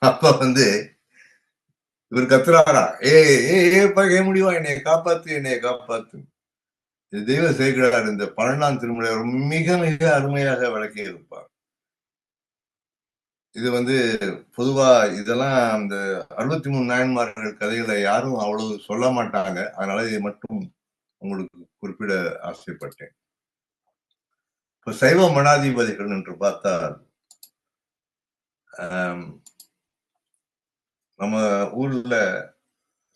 A: அப்ப வந்து இவர் கத்துறாரா, ஏ பகை முடிவா, என்னைய காப்பாத்து. தெய்வ சேக்கிழார் இந்த 12ஆம் திருமுறை மிக மிக அருமையாக விளக்கி இருப்பார். இது வந்து பொதுவா இதெல்லாம் அந்த 63 நாயன்மார்கள் கதைகளை யாரும் அவ்வளவு சொல்ல மாட்டாங்க. அதனால இதை மட்டும் உங்களுக்கு குறிப்பிட ஆசைப்பட்டேன். இப்ப சைவ மடாதிபதிகள் என்று பார்த்தால் நம்ம ஊர்ல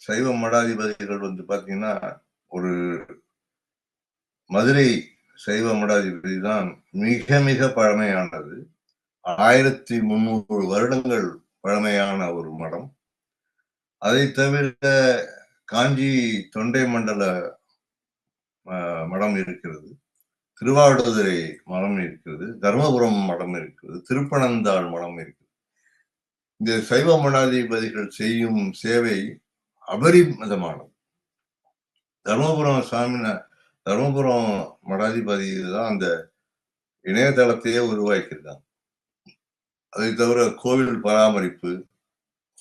A: சைவ மடாதிபதிகள் வந்து பாத்தீங்கன்னா ஒரு மதுரை சைவ மடாதிபதி தான் மிக மிக பழமையானது. 1300 வருடங்கள் பழமையான ஒரு மடம். அதை தவிர காஞ்சி தொண்டை மண்டல மடம் இருக்கிறது, திருவாவடுதுறை மடம் இருக்கிறது, தர்மபுரம் மடம் இருக்கிறது, திருப்பனந்தாள் மடம் இருக்கிறது. இந்த சைவ மடாதிபதிகள் செய்யும் சேவை அபரிமிதமானது. தர்மபுரம் மடாதிபதி தான் அந்த இணையதளத்தையே உருவாக்கியிருக்காங்க. அதை தவிர கோவில் பராமரிப்பு,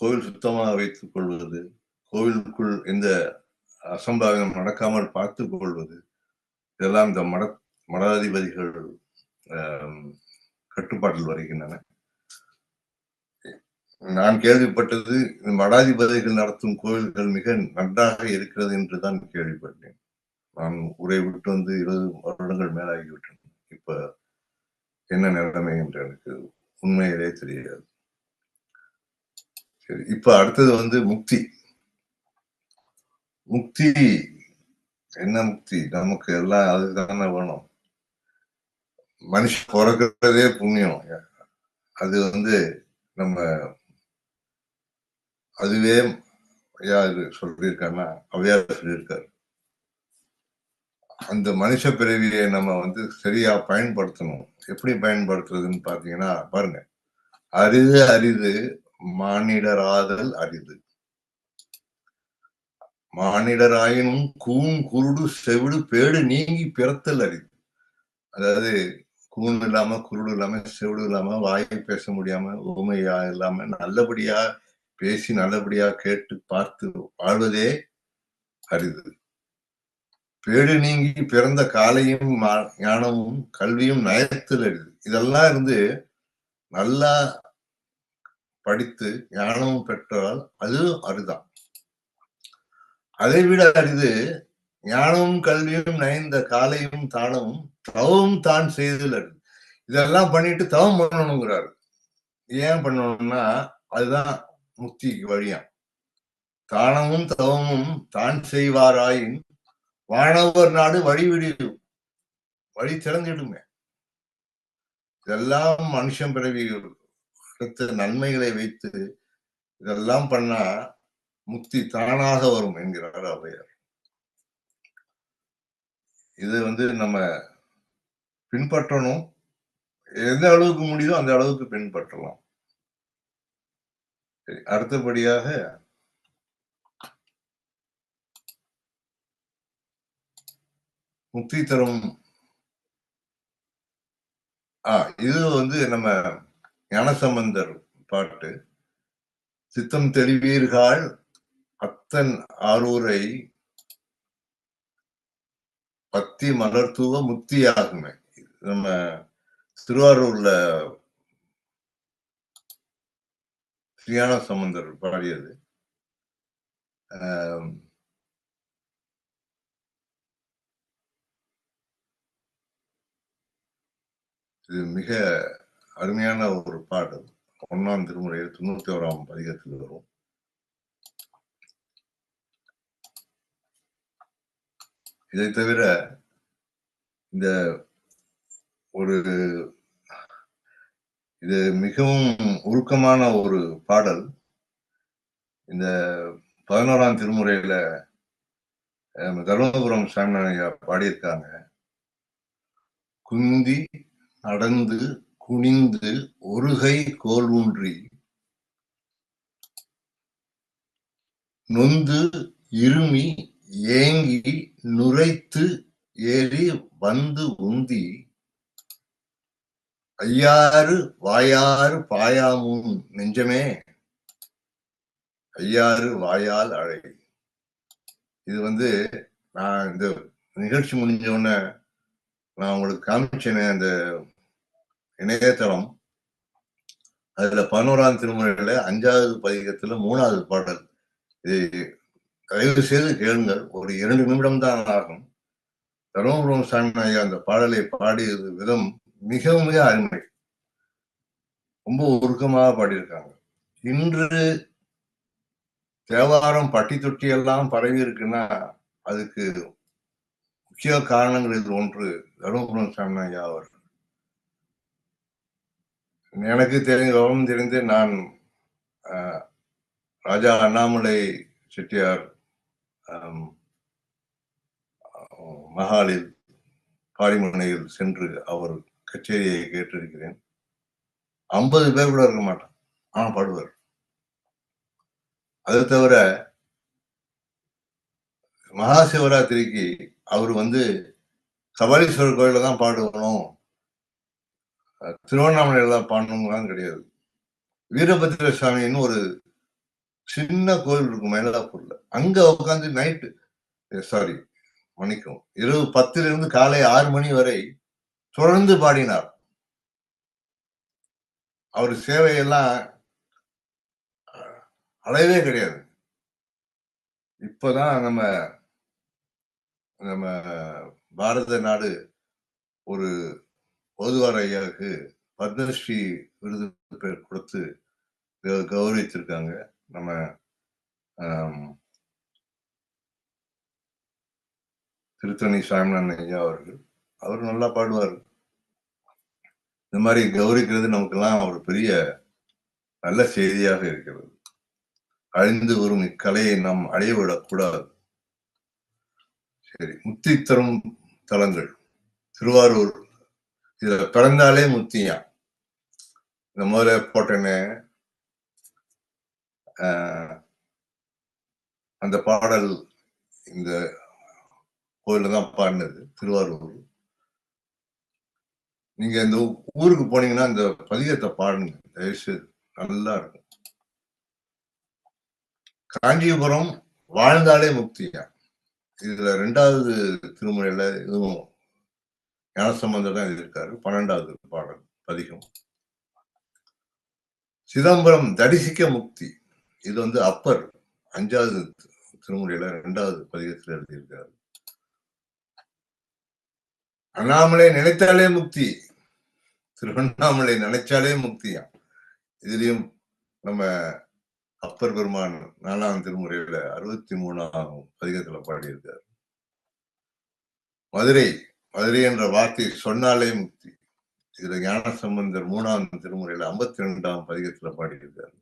A: கோவில் சுத்தமாக வைத்துக் கொள்வது, கோவிலுக்குள் எந்த அசம்பாவிதம் நடக்காமல் பார்த்துக் கொள்வது, இதெல்லாம் இந்த மடாதிபதிகள் கட்டுப்பாட்டில் வருகின்றன. நான் கேள்விப்பட்டது மடாதிபதிகள் நடத்தும் கோவில்கள் மிக நன்றாக இருக்கிறது என்றுதான் கேள்விப்பட்டேன். நான் ஊரை விட்டு வந்து 20 வருடங்கள் மேலாகிவிட்டேன். இப்ப என்ன நிலைமை என்று எனக்கு உண்மையிலே தெரியாது. சரி, இப்ப அடுத்தது வந்து முக்தி. முக்தி என்ன? முக்தி நமக்கு எல்லாம் அதுதானே வேணும். மனுஷன் பிறக்கிறதே புண்ணியம். அது வந்து நம்ம அதுவே யாரு சொல்லியிருக்காருன்னா அவையார் சொல்லியிருக்காரு. அந்த மனுஷ பிறவியை நம்ம வந்து சரியா பயன்படுத்தணும். எப்படி பயன்படுத்துறதுன்னு பாத்தீங்கன்னா பாருங்க, அரிது மானிடராதல் அரிது, மானிடராயினும் கூன் குருடு செவிடு பேடு நீங்கி பிறத்தல் அரிது. அதாவது கூன் இல்லாம, குருடு இல்லாம, செவிடு இல்லாம, வாயை பேச முடியாம, ஊமையா இல்லாம, நல்லபடியா பேசி நல்லபடியா கேட்டு பார்த்து வாழ்வதே அரிது. பேடு நீங்கி பிறந்த காலையும் ஞானமும் கல்வியும் நயத்தில் அரிது. இதெல்லாம் இருந்து நல்லா படித்து ஞானமும் பெற்றால் அது அரிதான். அதை விட அரிது ஞானமும் கல்வியும் நயந்த காலையும் தானமும் தவமும் தான் செய்தல் அரிது. இதெல்லாம் பண்ணிட்டு தவம் பண்ணணுங்கிறாரு. ஏன் பண்ணணும்னா அதுதான் முக்திக்கு வழியா. தானமும் தவமும் தான் செய்வாராயின் வானவர் நாடு வழிவிடும், வழி திறந்துடுமே. இதெல்லாம் மனுஷன் பிறவி அடுத்த நன்மைகளை வைத்து இதெல்லாம் பண்ணா முக்தி தானாக வரும் என்கிறார் ஔவையார். இது வந்து நம்ம பின்பற்றணும். எந்த அளவுக்கு முடியுதோ அந்த அளவுக்கு பின்பற்றலாம். அடுத்தபடியாக முக்தி தரும் இது வந்து நம்ம ஞானசம்பந்தர் பாட்டு. சித்தம் தெளிவீர்கள் அத்தன் ஆரூரை பத்தி மலர்த்தூவ முக்தி ஆகுமே. நம்ம திருவாரூர்ல ஞானசம்பந்தர் பாடியது. இது மிக அருமையான ஒரு பாடல். 1ஆம் திருமுறையில் 91ஆம் பதிகத்தில் வரும். இதை தவிர இந்த இது மிகவும் உருக்கமான ஒரு பாடல். இந்த 11ஆம் திருமுறையில தருமபுரம் சாமிநாதையா பாடியிருக்காங்க. குந்தி நடந்து குனிந்து ஒருகை கோல் ஊன்றி நொந்து இருமி ஏங்கி நுரைத்து ஏறி வந்து உந்தி ஐயாறு வாயாறு பாயாமுன் நெஞ்சமே ஐயாறு வாயால் அழை. இது நான் இந்த நிகழ்ச்சி முடிஞ்ச உடனே நான் உங்களுக்கு காமிச்சேனே அந்த இணையதளம். அதுல 11ஆம் திருமுறையில 5வது பதிகத்துல 3வது பாடல். இது தயவு செய்து கேளுங்கள். ஒரு 2 நிமிடம் தான் ஆகும். தருமபுரம் சாமிநாதையா அந்த பாடலை பாடியது விதம் மிக மிக அருமை. ரொம்ப உருக்கமாக பாடியிருக்காங்க. இன்று தேவாரம் பட்டி தொட்டி எல்லாம் பரவி இருக்குன்னா அதுக்கு முக்கிய காரணங்களில் ஒன்று தருமபுரம் சாமிநாதையா அவர். எனக்கு விவரம் தெரிந்து நான் ராஜா அண்ணாமலை செட்டியார் மகாலில் பாரிமுனையில் சென்று அவர் கச்சேரியை கேட்டிருக்கிறேன். 50 பேர் கூட இருக்க மாட்டான், ஆனா பாடுவார். அதை தவிர மகா சிவராத்திரிக்கு அவர் கபாலீஸ்வரர் கோயில தான் பாடணும், திருவண்ணாமலையில தான் பாடணும்லாம் கிடையாது. வீரபத்திர சுவாமின்னு ஒரு சின்ன கோயில் இருக்கும் மயிலாப்பூர்ல. அங்க உட்காந்து நைட்டு இரவு 10 காலை 6 மணி வரை தொடர்ந்து பாடினார். அவர் சேவையெல்லாம் அளவே கிடையாது. இப்பதான் நம்ம பாரத நாடு ஒரு ஓதுவார் ஐயாவுக்கு பத்மஸ்ரீ விருது கொடுத்து கௌரவித்திருக்காங்க. நம்ம திருத்தணி சாமிநாதன் ஐயா அவர்கள். அவர் நல்லா பாடுவார். இந்த மாதிரி கௌரவிக்கிறது நமக்கெல்லாம் ஒரு பெரிய நல்ல செய்தியாக இருக்கிறது. அழிந்து வரும் இக்கலையை நாம் அடையவிடக்கூடாது. சரி, முத்தி தரும் தலங்கள் திருவாரூர். இதுல பிறந்தாலே முத்தியா. இந்த முதல்ல போட்டேன்னு அந்த பாடல் இந்த கோயில தான் பாடினது, திருவாரூர். நீங்க இந்த ஊருக்கு போனீங்கன்னா இந்த பதிகத்தை பாடுங்க தயவுசெய்து, நல்லா இருக்கும். காஞ்சிபுரம் வாழ்ந்தாலே முக்தியா. இதுல 2வது திருமுறையில இதுவும் ஞானசம்பந்தர் தான் எழுதியிருக்காரு. 12வது பாடல் பதிகம். சிதம்பரம் தரிசிக்க முக்தி. இது அப்பர் 5வது திருமுறையில 2வது பதிகத்தில் எழுதியிருக்காரு. அண்ணாமலை நினைத்தாலே முக்தி, திருவண்ணாமலை நினைச்சாலே முக்தியா. இதுலயும் நம்ம அப்பர் பெருமான் 4ஆம் திருமுறையில 63ஆம் பதிகத்துல பாடியிருக்காரு. மதுரை என்ற வார்த்தை சொன்னாலே முக்தி. இதுல ஞானசம்பந்தர் 3ஆம் திருமுறையில 52ஆம் பதிகத்துல பாடியிருக்காரு.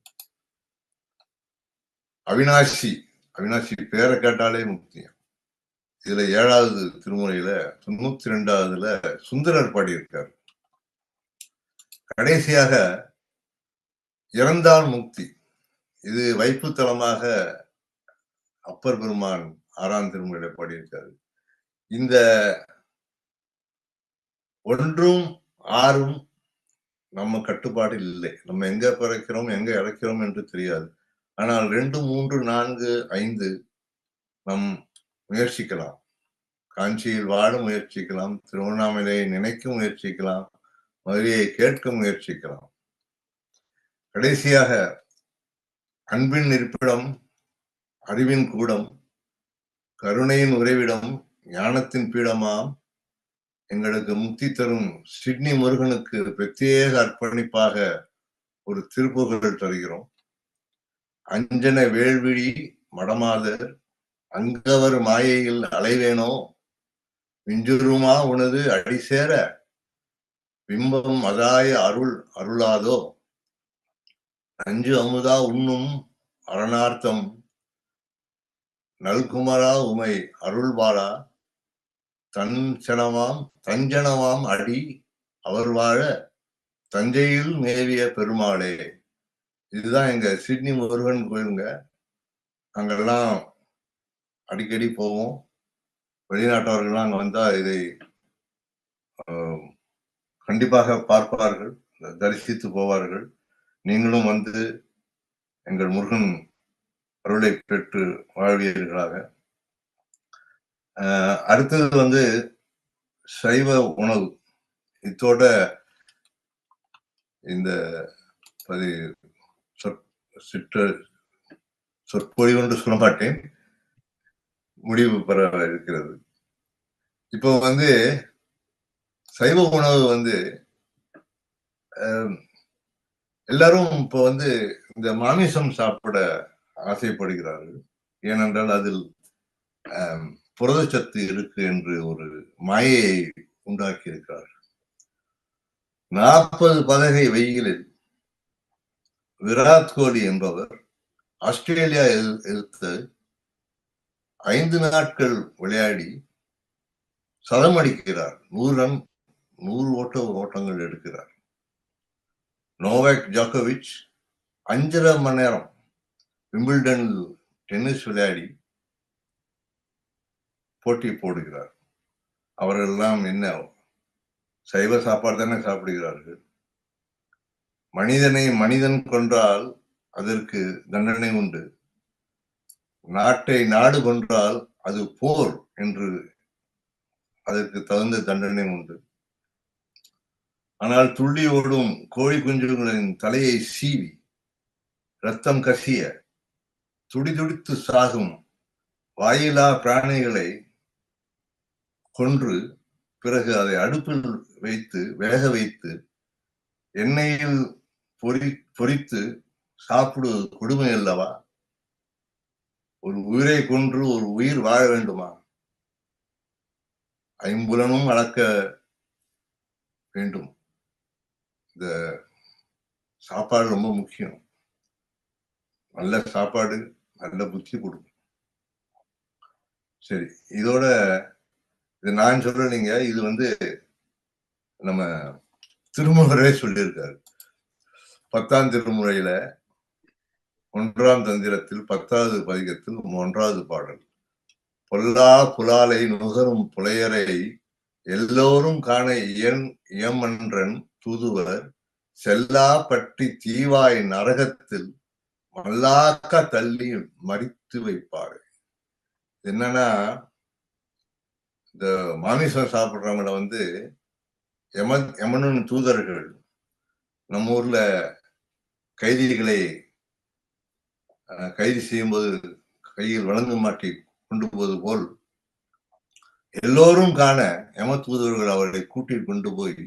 A: அவினாசி பேரை கேட்டாலே முக்தியா. இதுல 7வது திருமுறையில 92ஆவதுல சுந்தரர் பாடியிருக்காரு. கடைசியாக இறந்தால் முக்தி. இது வைப்பு தலமாக அப்பர் பெருமான் 6ஆம் திருமுறையில பாடியிருக்காரு. இந்த 1ம் 6ம் நம்ம கட்டுப்பாடில் இல்லை. நம்ம எங்க பிறக்கிறோம் எங்க இறக்கிறோம் என்று தெரியாது. ஆனால் 2, 3, 4, 5 நம் முயற்சிக்கலாம். காஞ்சியில் வாழ முயற்சிக்கலாம், திருவண்ணாமலையை நினைக்க முயற்சிக்கலாம், மதுரையை கேட்க முயற்சிக்கலாம். கடைசியாக அன்பின் இருப்பிடம், அறிவின் கூடம், கருணையின் உறைவிடம், ஞானத்தின் பீடமாம் எங்களுக்கு முக்தி தரும் சிட்னி முருகனுக்கு பிரத்யேக அர்ப்பணிப்பாக ஒரு திருப்புகழ் தருகிறோம். அஞ்சன வேள்விழி மடமாதர் அங்கவர் மாயையில் அலைவேனோ விஞ்சுருமா உனது அடிசேர பிம்பம் அதாய அருளாதோ நஞ்சு அமுதா உண்ணும் அரணார்த்தம் நல்குமரா உமை அருள்வாளா தஞ்சனமாம் அடி அவர் வாழ தஞ்சையில் மேவிய பெருமாளே. இதுதான் எங்க சிட்னி முருகன் கோயிலுங்க. அங்கெல்லாம் அடிக்கடி போவோம். வெளிநாட்டவர்கள்லாம் அங்க வந்தா இதை கண்டிப்பாக பார்ப்பார்கள், தரிசித்து போவார்கள். நீங்களும் வந்து எங்கள் முருகன் அருளை பெற்று வாழ்வீர்களாக. அடுத்தது வந்து சைவ உணவு. இதோட இந்த சொற்பொழிவு என்று சொல்ல மாட்டேன், முடிவு பெற இருக்கிறது. இப்போ வந்து சைவ உணவு வந்து எல்லாரும் இப்போ வந்து இந்த மாமிசம் சாப்பிட ஆசைப்படுகிறார்கள். ஏனென்றால் அதில் புரதச்சத்து இருக்கு என்று ஒரு மாயையை உண்டாக்கி இருக்கிறார்கள். 40 பதகை வெயிலில் விராட் கோலி என்பவர் ஆஸ்திரேலியா எதிர்த்து 5 நாட்கள் விளையாடி சதம் அடிக்கிறார். 100 ரன் 100 ஓட்டங்கள் எடுக்கிறார். நோவாக் ஜோகோவிச் 5.5 மணி நேரம் விம்பிள்டன் டென்னிஸ் விளையாடி போட்டி போடுகிறார். அவர்களெல்லாம் என்ன சைவ சாப்பாடு தானே சாப்பிடுகிறார்கள். மனிதனை மனிதன் கொன்றால் அதற்கு தண்டனை உண்டு, நாட்டை நாடு கொன்றால் அது போர் என்று அதற்கு தகுந்த தண்டனை உண்டு. ஆனால் துள்ளி ஓடும் கோழி குஞ்சுகளின் தலையை சீவி ரத்தம் கசிய துடிதுடித்து சாகும் வாயிலா பிராணிகளை கொன்று பிறகு அதை அடுப்பில் வைத்து வேக வைத்து எண்ணெயில் பொரித்து சாப்பிடுவது கொடுமை அல்லவா? ஒரு உயிரை கொன்று ஒரு உயிர் வாழ வேண்டுமா? ஐம்புலனும் அளக்க வேண்டும். இந்த சாப்பாடு ரொம்ப முக்கியம். நல்ல சாப்பாடு நல்ல புத்தி கொடுக்கும். சரி, இதோட இது நான் சொல்றீங்க, இது வந்து நம்ம திருமூலரே சொல்லியிருக்காரு. 10ஆம் திருமுறையில 1ஆம் தந்திரத்தில் 10வது பதிகத்தில் 1வது பாடல். பொல்லா புலாலை நுகரும் புலையரை எல்லோரும் காண இயமன்றன் தூதுவர் செல்லா பட்டி தீவாய் நரகத்தில் மல்லாக்க தள்ளி மறித்து வைப்பாரு. என்னன்னா, இந்த மாமிசம் சாப்பிடுறவங்கள வந்து யமனின் தூதர்கள் நம்ம ஊர்ல கைதிகளை கைது செய்யும்போது கையில் வழங்கு மாட்டி கொண்டு போவது போல் எல்லோரும் காண யம தூதர்கள் அவர்களை கூட்டில் கொண்டு போய்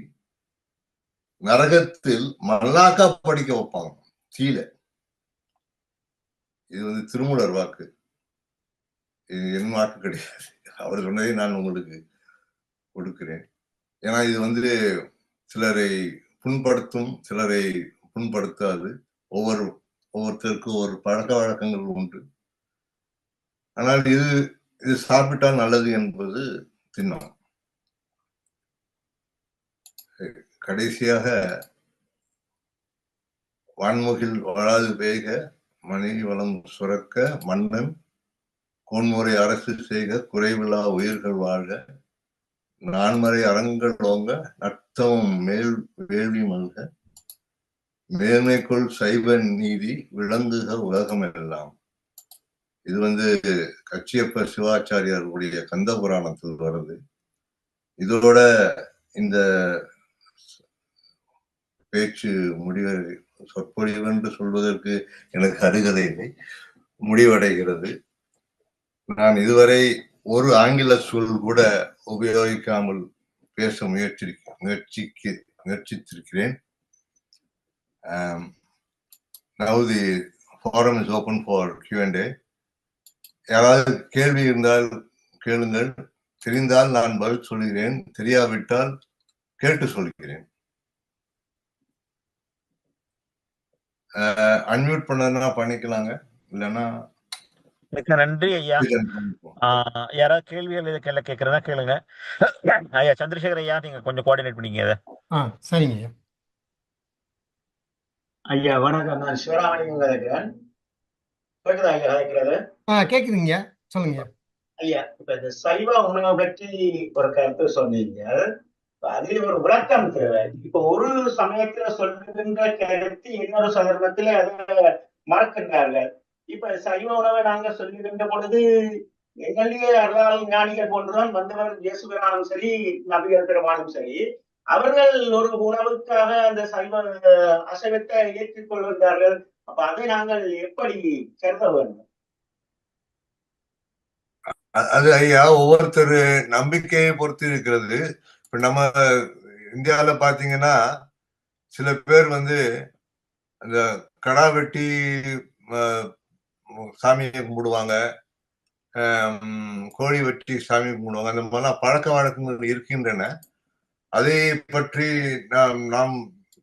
A: நரகத்தில் மல்லாக்கா படிக்க வைப்பாங்க கீழே. இது வந்து திருமூலர் வாக்கு, இது என் வாக்கு கிடையாது. அவர் சொன்னதை நான் உங்களுக்கு கொடுக்கிறேன். ஏன்னா இது வந்து சிலரை புண்படுத்தும், சிலரை புண்படுத்தாது. ஒவ்வொருத்தருக்கும் ஒரு பழக்க வழக்கங்கள் உண்டு. ஆனால் இது சாப்பிட்டால் நல்லது என்பது திண்ணம். கடைசியாக வான்முகில் வாழாது வேக மணி வளம் சுரக்க மன்னன் கோன்முறை அரசு செய்க குறைவில்லா உயிர்கள் வாழ்க நான்மறை அறங்கள் ஓங்க நத்தமும் மேல் வேள்வி மல்க மேன்மைக்குள் சைவ நீதி விளங்குக உலகம் எல்லாம். இது வந்து கச்சியப்ப சிவாச்சாரியாருடைய கந்த புராணத்தில் வருது. இதோட இந்த பேச்சு சொற்பொழிவு என்று சொல்வதற்கு எனக்கு அருகதை இல்லை, முடிவடைகிறது. நான் இதுவரை ஒரு ஆங்கில சொல் கூட உபயோகிக்காமல் பேச முயற்சித்திருக்கிறேன். Now the forum is open for Q&A. யாராவது கேள்வி இருந்தால் கேளுங்கள். தெரிந்தால் நான் பதில் சொல்கிறேன், தெரியாவிட்டால் கேட்டு சொல்கிறேன். அன்மியூட் பண்ணதுன்னா பண்ணிக்கலாங்க, இல்லைன்னா
B: மிக்க நன்றி ஐயா. யாராவது கேள்விகள் இதை கேட்கறதா கேளுங்க. ஐயா சந்திரசேகர் ஐயா, நீங்க கொஞ்சம் கோஆர்டினேட் பண்ணிங்க இதை.
C: சரிங்க ஐயா.
E: ஐயா வணக்கம், நான் சிவராமலிங்கம் கதைக்கிறேன். கேக்குதா ஐயா கதைக்கிறது?
C: கேக்குதுங்க, சொல்லுங்க
E: ஐயா. இப்ப இந்த சைவ உணவை பற்றி ஒரு கருத்து சொன்னீங்க, அதுல ஒரு விளக்கம் தேவை. இப்ப ஒரு சமயத்துல சொல்லுகின்ற கருத்து இன்னொரு சந்தர்ப்பத்துல அதை மறக்கின்றார்கள். இப்ப சைவ உணவை நாங்க சொல்லுகின்ற பொழுது எங்களிலேயே அருளாளர் ஞானிகள் போன்றுதான் வந்தவர் இயேசுபிரானும் சரி, நபிகள் பெருமானும் சரி, அவர்கள் ஒரு உணவுக்காக அந்த அசைவத்தை ஏற்றுக் கொள்கின்றார்கள். அப்ப அதை நாங்கள் எப்படி கருத வேண்டும்?
A: அது ஐயா ஒவ்வொருத்தர் நம்பிக்கையை பொறுத்து இருக்கிறது. இப்ப நம்ம இந்தியாவில பாத்தீங்கன்னா சில பேர் வந்து அந்த கடா வெட்டி சாமியை கும்பிடுவாங்க, கோழி வெட்டி சாமி கும்பிடுவாங்க. அந்த மாதிரிலாம் பழக்க வழக்கங்கள் இருக்கின்றன. அதை பற்றி நாம்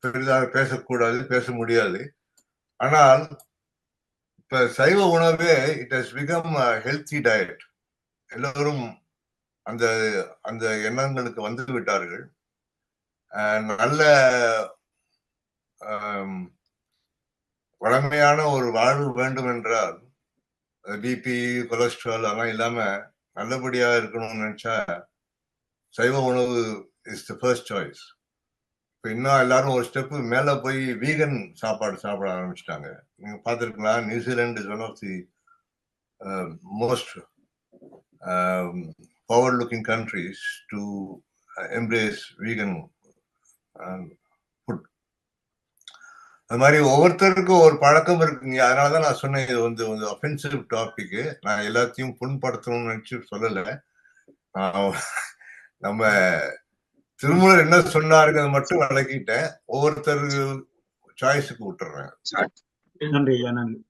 A: பெரிதாக பேசக்கூடாது, பேச முடியாது. ஆனால் இப்ப சைவ உணவே it has become healthy diet. எல்லோரும் அந்த அந்த எண்ணங்களுக்கு வந்து விட்டார்கள். நல்ல வளமையான ஒரு வாழ்வு வேண்டும் என்றால் பிபி, கொலஸ்ட்ரால் அதெல்லாம் இல்லாம நல்லபடியா இருக்கணும்னு நினைச்சா சைவ உணவு இஸ் த ஃபர்ஸ்ட் சாய்ஸ். இப்போ இன்னும் எல்லாரும் ஒரு ஸ்டெப்பு மேல போய் வீகன் சாப்பாடு சாப்பிட ஆரம்பிச்சிட்டாங்க. நீங்க பார்த்துருக்கலாம், New Zealand is one of the most forward looking countries to embrace vegan food. அது மாதிரி ஒவ்வொருத்தருக்கும் ஒரு பழக்கம் இருக்குங்க. அதனாலதான் நான் சொன்னேன், இது வந்து அஃபென்சிவ் டாபிக். நான் எல்லாத்தையும் புண்படுத்தணும்னு நினைச்சு சொல்லல. நம்ம திருமூலர் என்ன சொன்னாருங்க மட்டும் விளக்கிட்டேன். ஒவ்வொருத்தருக்கு சாய்ஸுக்கு விட்டுறேன்.
E: நன்றி ஐயா, நன்றி.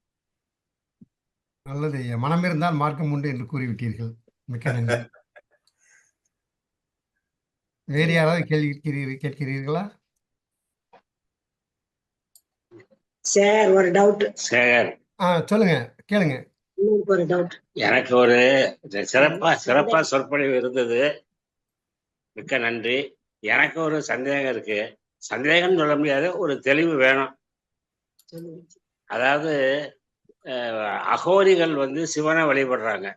C: நல்லது ஐயா. மனம் இருந்தால் மார்க்கம் உண்டு என்று கூறிவிட்டீர்கள். மிக்க நன்றி. வேறு யாராவது கேள்வி கேட்கிறீர்களா?
F: சார் ஒரு டவுட்.
G: சார்
C: சொல்லுங்க, கேளுங்க.
F: ஒரு டவுட்.
G: எனக்கு ஒரு சிறப்பா சொற்பொழிவு இருந்தது. மிக்க நன்றி. எனக்கு ஒரு சந்தேகம் இருக்கு. சந்தேகம் சொல்ல முடியாது, ஒரு தெளிவு வேணும். அதாவது அகோரிகள் வந்து சிவனை வழிபடுறாங்க.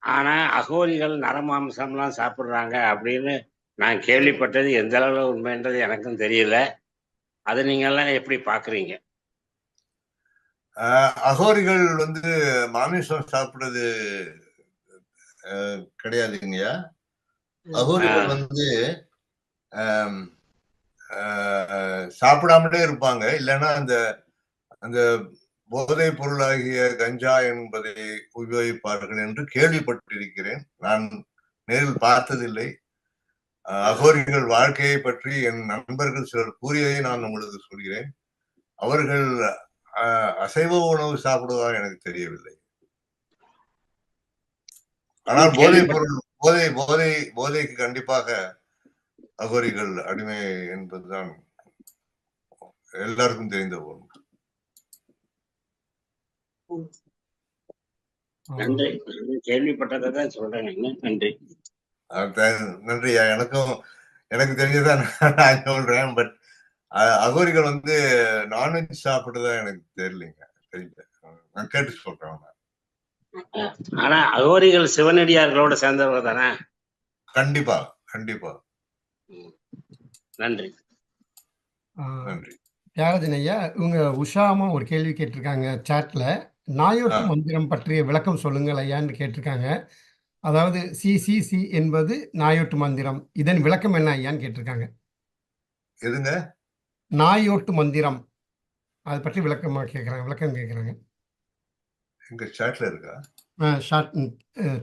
G: ஆனா அகோரிகள் நரமாம்சம்லாம் சாப்பிடுறாங்க அப்படின்னு நான் கேள்விப்பட்டது. எந்த அளவுல உண்மைன்றது எனக்கும் தெரியல. அது நீங்க எல்லாம் எப்படி பாக்குறீங்க?
A: அகோரிகள் வந்து மாமிசம் சாப்பிடுறது கிடையாதுங்கய்யா. அகோரிகள் வந்து சாப்பிடாமலே இருப்பாங்க. இல்லைன்னா அந்த போதை பொருளாகிய கஞ்சா என்பதை உபயோகிப்பார்கள் என்று கேள்விப்பட்டிருக்கிறேன். நான் நேரில் பார்த்ததில்லை. அகோரிகள் வாழ்க்கையை பற்றி என் நண்பர்கள் சிலர் கூறியதை நான் உங்களுக்கு சொல்கிறேன். அவர்கள் அசைவ உணவு சாப்பிடுவதாக எனக்கு தெரியவில்லை. ஆனால் போதைக்கு கண்டிப்பாக அகோரிகள் அடிமை என்பதுதான் எல்லாருக்கும் தெரிந்த ஒன்று.
G: நன்றி. கேள்விப்பட்டதை தான் சொல்றேன். நன்றி.
A: நன்றியா. எனக்கு தெரிஞ்சதான் நான் சொல்றேன். பட் அகோரிகள் வந்து நான்வெஜ் சாப்பிடுறதா எனக்கு தெரியலைங்க, தெரியல. நான் கேட்டு சொல்றேன்.
G: ஆனா அகோரிகள் சிவனடியார்களோட சேர்ந்தவங்க தானே?
A: கண்டிப்பா கண்டிப்பா.
G: நன்றி.
A: நன்றி.
C: தியாகராஜன் ஐயா, இவங்க உஷாமா ஒரு கேள்வி கேட்டிருக்காங்க சாட்ல. நாயோட்டு மந்திரம் பற்றிய விளக்கம் சொல்லுங்கள் ஐயான்னு கேட்டிருக்காங்க. அதாவது சி என்பது நாயோட்டு மந்திரம், இதன் விளக்கம் என்ன ஐயான்னு கேட்டிருக்காங்க.
A: எதுங்க?
C: நாயோட்டு மந்திரம், அதை பற்றி விளக்கம் கேட்குறாங்க.
A: எங்க சாட்ல இருக்கா?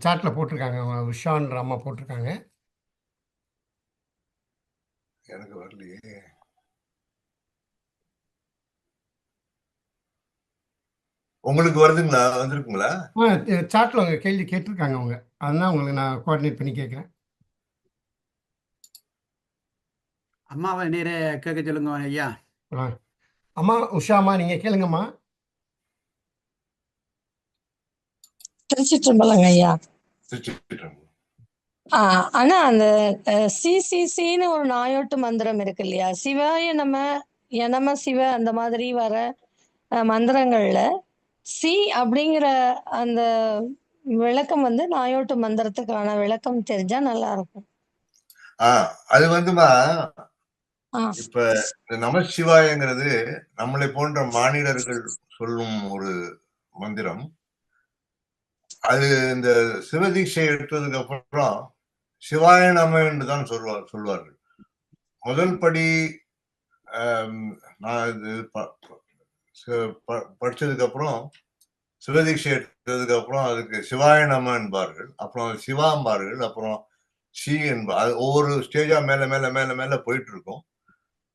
C: சாட்ல போட்டிருக்காங்க. உஷான்ற அம்மா போட்டிருக்காங்க.
A: எனக்கு வரலையே. உங்களுக்கு வருதுங்களா? வந்திருக்குங்களா?
C: சாட்ல அவங்க கேள்வி கேட்டிருக்காங்க அவங்க. அதுதான் உங்களுக்கு நான் கோஆர்டினேட் பண்ணி கேட்குறேன்.
H: அம்மாவை நேர கேட்க சொல்லுங்க ஐயா.
C: அம்மா உஷாமா, நீங்க கேளுங்கம்மா.
I: திருச்சிற்றம்பலங்க ஐயா.
A: திருச்சிற்றம்பலம்.
I: ஆனா அந்த சிசிசின்னு ஒரு நாயோட்டு மந்திரம் இருக்கு இல்லையா? சிவாய நம, யநம சிவ அந்த மாதிரி வர மந்திரங்கள்ல சி அப்படிங்கிற அந்த விளக்கம் வந்து நாயோட்டு மந்திரத்துக்கான விளக்கம் தெரிஞ்சா நல்லா இருக்கும்.
A: அது வந்துமா
I: ஆ.
A: இப்ப இந்த நமசிவாயங்கிறது நம்மளை போன்ற மானிடர்கள் சொல்லும் ஒரு மந்திரம். அது இந்த சிவதீட்சை எடுத்ததுக்கு அப்புறம் சிவாய நம என்று தான் சொல்வார்கள். முதல் படி நான் இது படிச்சதுக்கு அப்புறம் சிவதீட்சை எடுத்ததுக்கு அப்புறம் அதுக்கு சிவாய நம என்பார்கள், அப்புறம் சிவா என்பார்கள், அப்புறம் சி என்பார். அது ஒவ்வொரு ஸ்டேஜா மேல மேல மேல மேல போயிட்டு இருக்கும்.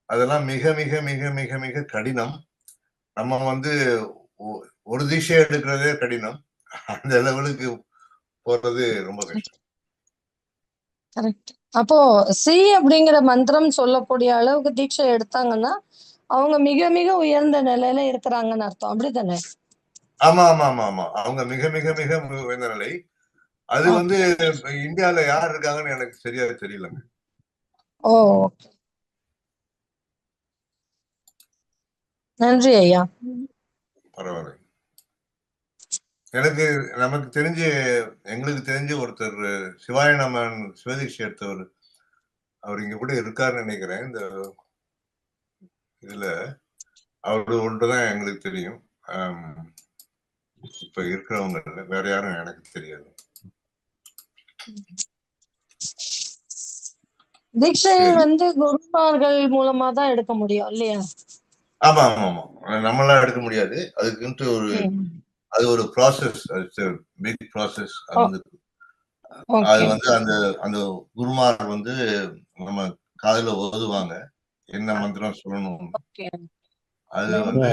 A: அதெல்லாம் மிக மிக மிக மிக மிக கடினம். நம்ம வந்து ஒரு தீட்சை எடுக்கிறதே கடினம். அந்த லெவலுக்கு போறது ரொம்ப கஷ்டம்.
I: கரெக்ட். அப்போ சி அப்படிங்கிற மந்திரம் சொல்லக்கூடிய அளவுக்கு தீட்சை எடுத்தாங்கன்னா அவங்க மிக மிக உயர்ந்த நிலையில இருக்கிறாங்கன்னு அர்த்தம். அப்படித்தானே?
A: ஆமா ஆமா ஆமா ஆமா அவங்க மிக மிக மிக உயர்ந்த நிலை. அது வந்து இந்தியால யார் இருக்காங்கன்னு எனக்கு சரியா தெரியலங்க.
I: ஓ, நன்றி ஐயா.
A: பரவாயில்ல. நமக்கு எங்களுக்கு தெரிஞ்ச ஒருத்தர் சிவாய நமன் சிவதீட்சை எடுத்தவர், அவர் இங்க கூட இருக்காருன்னு நினைக்கிறேன். இந்த இதுல அவரு ஒன்றுதான் எங்களுக்கு தெரியும். இப்ப இருக்கிறவங்க வேற யாரும் எனக்கு தெரியாது.
I: தீட்சை வந்து குருமார்கள் மூலமா தான் எடுக்க முடியும் இல்லையா?
A: ஆமா ஆமா ஆமா நம்மளா எடுக்க முடியாது. அதுக்குன்ட்டு அது ஒரு ப்ராசஸ், பிக் ப்ராசஸ். அது வந்து அந்த குருமார் வந்து நம்ம காதுல ஓதுவாங்க என்ன மந்திரம் சொல்லணும். அது வந்து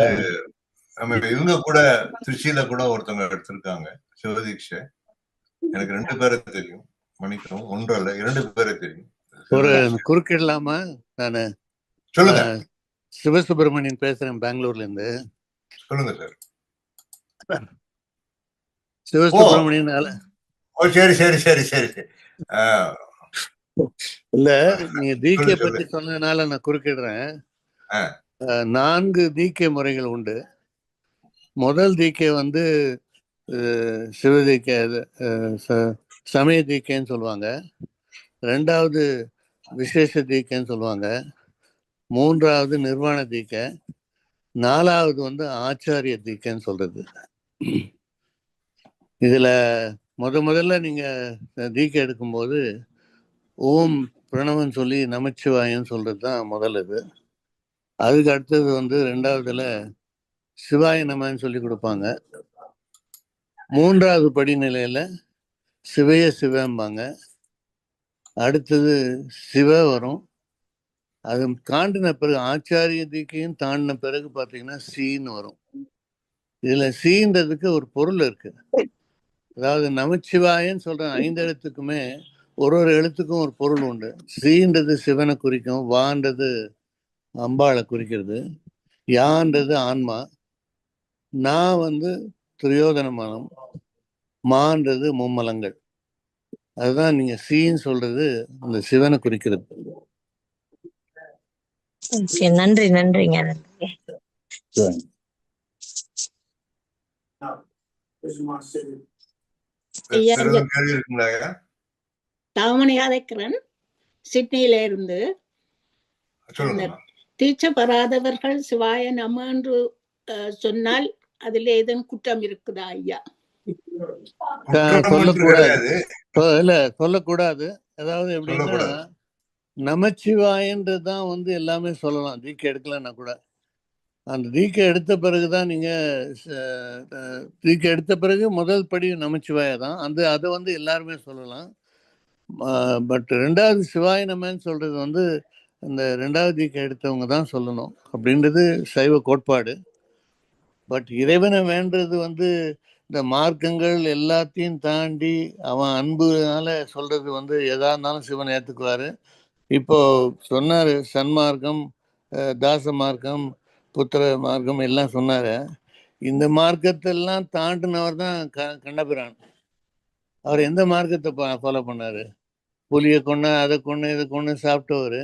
A: நம்ம இவங்க கூட திருச்சியில கூட ஒருத்தவங்க எடுத்திருக்காங்க சிவதீட்சை. எனக்கு 2 பேரை தெரியும். மன்னிக்கவும், 1 அல்ல 2 பேரை தெரியும்.
J: ஒரு குறுக்கிடலாமா? நானு
A: சொல்லுங்க.
J: சிவசுப்பிரமணியன் பேசுறேன், பெங்களூர்ல இருந்து.
A: சொல்லுங்க சார்.
J: சிவசுப்பிரமணியன்
A: சரி சரி சரி சரி.
J: இல்ல, நீங்க தீக்கை பத்தி சொன்னதுனால நான் குறுக்கிடுறேன். 4 தீக்கை முறைகள் உண்டு. முதல் தீக்கை வந்து சிவதீக்கை, சமய தீக்கைன்னு சொல்லுவாங்க. 2வது விசேஷ தீக்கைன்னு சொல்லுவாங்க. 3வது நிர்வாண தீக்கை. 4வது வந்து ஆச்சாரிய தீக்கைன்னு சொல்றது. இதுல முதல்ல நீங்க தீக்கை எடுக்கும்போது ஓம் பிரணவன் சொல்லி நமச்சிவாயன்னு சொல்றது தான் முதல் இது. அதுக்கு அடுத்தது வந்து 2வதுல சிவாய நமன்னு சொல்லி கொடுப்பாங்க. 3வது படிநிலையில சிவைய சிவம்பாங்க. அடுத்தது சிவ வரும். அது தாண்டின பிறகு ஆச்சாரிய தீக்கையும் தாண்டின பிறகு பார்த்தீங்கன்னா சீன்னு வரும். இதுல சீன்றதுக்கு ஒரு பொருள் இருக்கு. அதாவது நமச்சிவாயன்னு சொல்ற 5 எழுத்துக்குமே ஒரு எழுத்துக்கும் ஒரு பொருள் உண்டு. சீன்றது சிவனை குறிக்கும், வான்றது அம்பாளை குறிக்கிறது, யான்றது ஆன்மா, நான் வந்து திரியோதனமானம், மான்றது மும்மலங்கள். அதுதான் நீங்க சீன்னு சொல்றது அந்த சிவனை குறிக்கிறது.
I: நன்றி நன்றிங்க.
K: தாமணியாதைக்கிறன் சிட்னியில இருந்து. தீட்சை பெறாதவர்கள் சிவாய நம என்று சொன்னால் அதுல ஏதேனும் குற்றம் இருக்குதா ஐயா?
J: சொல்லக்கூடாது. அதாவது எப்படின்னா நமச்சிவாயன்றதுதான் வந்து எல்லாமே சொல்லலாம். தீக்கை எடுக்கலன்னா கூட அந்த தீக்கை எடுத்த பிறகுதான் நீங்க தீக்கை எடுத்த பிறகு முதல் படி நமச்சிவாய தான். அதை வந்து எல்லாருமே சொல்லலாம். பட் 2வது சிவாய நமன்னு சொல்றது வந்து அந்த 2வது தீக்கை எடுத்தவங்க தான் சொல்லணும் அப்படின்றது சைவ கோட்பாடு. பட் இறைவனை வேண்டது வந்து இந்த மார்க்கங்கள் எல்லாத்தையும் தாண்டி அவன் அன்புனால சொல்றது வந்து எதா இருந்தாலும் சிவன் ஏத்துக்குவாரு. இப்போ சொன்னாரு சன்மார்க்கம், தாச மார்க்கம், புத்திர மார்க்கம் எல்லாம் சொன்னாரு. இந்த மார்க்கத்தெல்லாம் தாண்டினவர் தான் கண்ணபிரான். அவர் எந்த மார்க்கத்தை ஃபாலோ பண்ணாரு? புலியை கொண்டு அதை கொண்டு இதை கொண்டு சாப்பிட்டவர்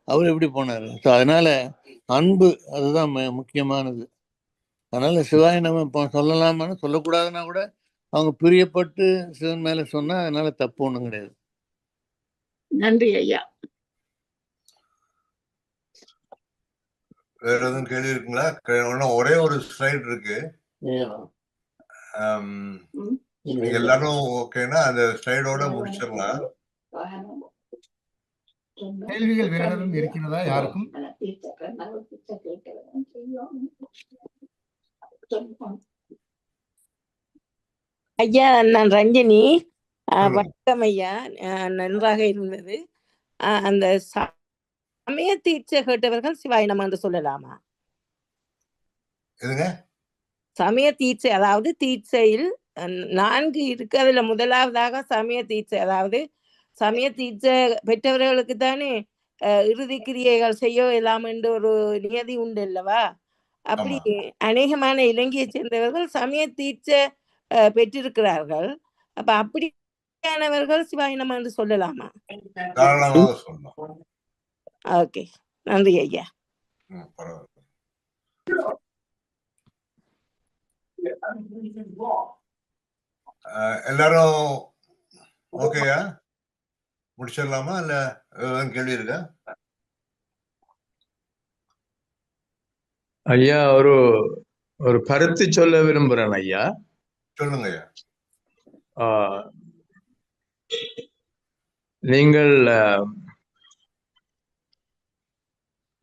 J: அவர் எப்படி போனார்? ஸோ அதனால அன்பு அதுதான் முக்கியமானது. அதனால சிவாய நம்ம இப்போ சொல்லலாமான்னு சொல்லக்கூடாதுன்னா கூட அவங்க பிரியப்பட்டு சிவன் மேல சொன்னா அதனால தப்பு ஒண்ணும் கிடையாது.
K: நன்றி ஐயா.
A: வேற எதுவும் கேள்வி இருக்குங்களா? ஒரே ஒரு ஸ்லைட் இருக்கு. நீங்க எல்லாரும் ஓகேனா அந்த ஸ்லைடோட முடிச்சிடலாம்.
C: கேள்விகள் வேற எதுவும் இருக்கிறதா யாருக்கும்?
K: ஐயா, நான் ரஞ்சனி. வணக்கம் ஐயா, நன்றாக இருந்தது. அந்த சமய தீட்சை கேட்டவர்கள் சிவாய நம என்று சொல்லலாமா? சமய தீட்சை, அதாவது தீட்சையில் 4 இருக்கு. அதுல முதலாவதாக சமய தீட்சை, அதாவது சமய தீட்சை பெற்றவர்களுக்கு தானே இறுதி கிரியைகள் செய்ய இயலாம் என்று ஒரு நியதி உண்டு அல்லவா? அப்படி அநேகமான இலங்கையை சேர்ந்தவர்கள் சமய தீட்சை பெற்றிருக்கிறார்கள். அப்ப அப்படியானவர்கள் சிவாய நம என்று சொல்லலாமா? ஓகே, நன்றி ஐயா.
A: எல்லாரும் ஓகேயா? முடிச்சிடலாமா? இல்ல கேள்வி இருக்கா?
L: ஐயா, ஒரு கருத்து சொல்ல விரும்புறேன் ஐயா.
A: சொல்லுங்க ஐயா.
L: நீங்கள்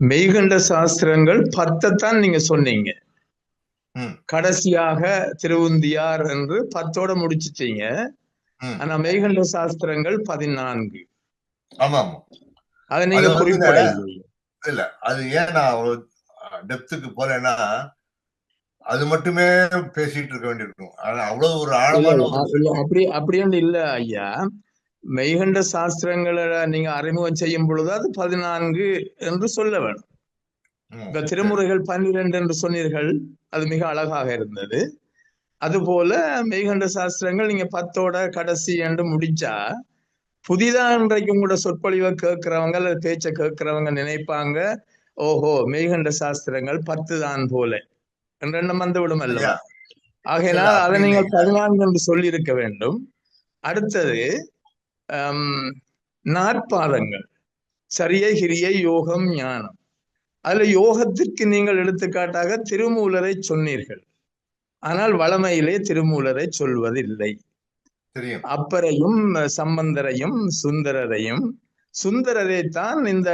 L: மெய்கண்ட சாஸ்திரங்கள் 10 நீங்க சொன்னீங்க. கடைசியாக திருவுந்தியார் என்று 10 முடிச்சிட்டீங்க. ஆனா மெய்கண்ட சாஸ்திரங்கள் 14.
A: ஆமா,
L: அதை நீங்க குறிப்பிட
A: இல்ல. அது ஏன் நான் டெப்த்துக்கு போறேன்னா அது மட்டுமே பேசிட்டு இருக்க வேண்டியிருக்கும். ஆனா அவ்வளவு ஒரு ஆழமான
L: அப்படின்னு இல்ல ஐயா. மெய்கண்ட சாஸ்திரங்களை நீங்க அறிமுகம் செய்யும் பொழுது அது 14 என்று சொல்ல வேணும். இப்ப திருமுறைகள் 12 என்று சொன்னீர்கள், அது மிக அழகாக இருந்தது. அதுபோல மெய்கண்ட சாஸ்திரங்கள் நீங்க 10 கடைசி என்று முடிச்சா புதிதா இன்றைக்கு உங்களோட சொற்பொழிவை கேட்கிறவங்க அல்லது பேச்சை கேட்கிறவங்க நினைப்பாங்க, ஓஹோ மெய்கண்ட சாஸ்திரங்கள் 10 தான் போல என்ற எண்ணம் வந்து விடும் அல்லவா? ஆகையினால் அதை நீங்கள் 14 என்று சொல்லி இருக்க வேண்டும். அடுத்தது நாற்பாதங்கள், சரியை கிரியை யோகம் ஞானம். அதுல யோகத்திற்கு நீங்கள் எடுத்துக்காட்டாக திருமூலரை சொன்னீர்கள். ஆனால் வளமையிலே திருமூலரை சொல்வதில்லை. அப்பரையும் சம்பந்தரையும் சுந்தரரையும், சுந்தரரை தான் இந்த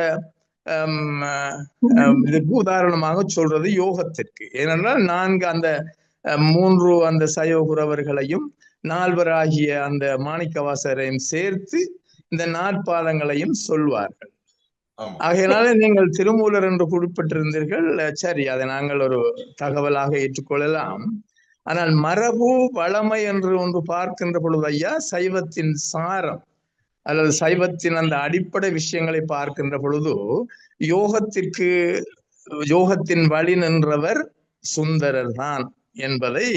L: இதுக்கு உதாரணமாக சொல்றது யோகத்திற்கு. ஏனென்றால் 4 அந்த 3 அந்த சயோகுரவர்களையும் 4 ஆகிய அந்த மாணிக்கவாசரையும் சேர்த்து இந்த நாற்பாதங்களையும் சொல்வார்கள். ஆகையினால நீங்கள் திருமூலர் என்று குறிப்பிட்டிருந்தீர்கள். சரி, அதை நாங்கள் ஒரு தகவலாக ஏற்றுக்கொள்ளலாம். ஆனால் மரபு வளமை என்று ஒன்று பார்க்கின்ற பொழுது ஐயா, சைவத்தின் சாரம் அல்லது சைவத்தின் அந்த அடிப்படை விஷயங்களை பார்க்கின்ற பொழுது யோகத்தின் வழி நின்றவர் சுந்தரர் தான் என்பதை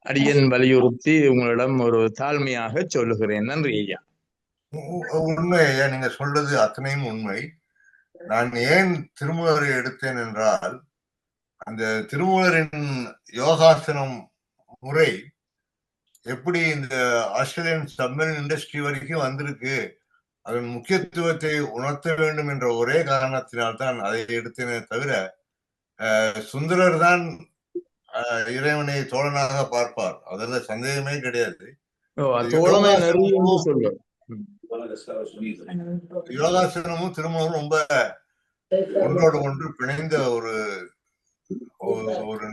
L: அடியன் வலியுறுத்தி உங்களிடம் ஒரு தாழ்மையாக சொல்லுகிறேன். நன்றி ஐயா.
A: உண்மை ஐயா, நீங்க சொல்றது அத்தனையும் உண்மை. நான் ஏன் திருமூலரை எடுத்தேன் என்றால், அந்த திருமூலரின் யோகாசனம் முறை எப்படி இந்த ஆஸ்திரேலியன் சப்மெரின் இண்டஸ்ட்ரி வரைக்கும் வந்திருக்கு, அதன் முக்கியத்துவத்தை உணர்த்த வேண்டும் என்ற ஒரே காரணத்தினால்தான் அதை எடுத்தேனே தவிர, சுந்தரர் தான் இறைவனை தோழனாக பார்ப்பார், அதுல சந்தேகமே கிடையாது. யோகாசனமும் திருமணமும் ரொம்ப ஒன்றோடு ஒன்று பிணைந்த ஒரு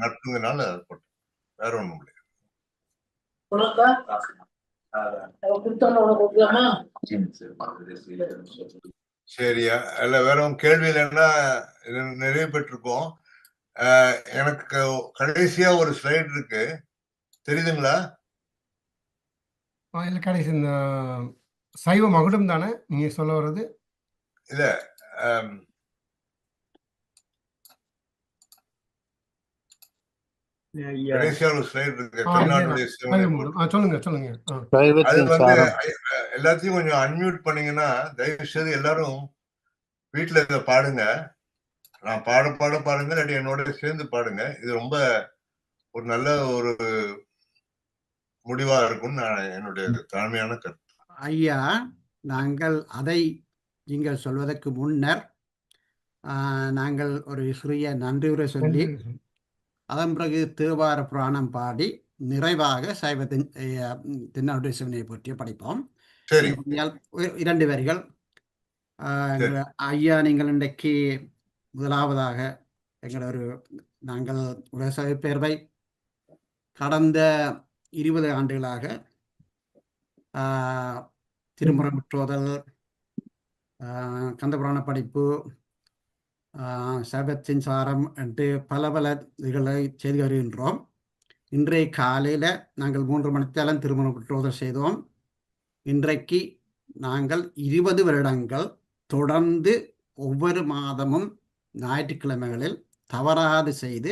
A: நட்புங்கனால வேற ஒண்ணும் கிடையாது. சரியா? இல்ல வேற கேள்வி இல்லைன்னா நிறைவு பெற்றிருக்கோம். எனக்கு கடைசியா ஒரு ஸ்லைட் இருக்கு, தெரியுதுங்களா?
C: இல்ல, கடைசி இந்த சைவ மகுடம் தானே நீங்க சொல்ல வர்றது?
A: இல்ல, கடைசியா ஒரு ஸ்லைடு இருக்கு
C: இதேதான்
A: தென்னாட்டுடைய சிவனை போற்றி.
C: சொல்லுங்க சொல்லுங்க
A: அது
J: சைவத்தின்
A: வந்து
J: சாரம்.
A: எல்லாத்தையும் கொஞ்சம் அன்மியூட் பண்ணீங்கன்னா தயவு செய்து எல்லாரும் வீட்டுல இதை பாடுங்க. நான் பாடுங்க, இல்லாட்டி என்னோட சேர்ந்து பாடுங்க. இது ரொம்ப ஒரு நல்ல ஒரு முடிவா இருக்கும்னு நான் என்னுடைய தாழ்மையான கருத்து.
H: ஐயா, நாங்கள் அதை நீங்கள் சொல்வதற்கு முன்னர் நாங்கள் ஒரு சிறிய நன்றி உரை சொல்லி அதன் பிறகு தேவார புராணம் பாடி நிறைவாக சைவத்தின் தென்னாட்டுடைய சிவனை பற்றிய படிப்போம்.
A: சரி,
H: 2 வரிகள். ஐயா, நீங்கள் இன்றைக்கு முதலாவதாக நாங்கள் உலக பேர்வை கடந்த 20 ஆண்டுகளாக திருமுறை முற்றோதல், கந்தபுராண படிப்பு, சைவத்தின் சாரம் என்று பல இதுகளை செய்து வருகின்றோம். இன்றைய காலையில் நாங்கள் 3 மணித்தேலம் திருமுறை முற்றோதல் செய்தோம். இன்றைக்கு நாங்கள் 20 வருடங்கள் தொடர்ந்து ஒவ்வொரு மாதமும் ஞாயிற்றுக்கிழமைகளில் தவறாது செய்து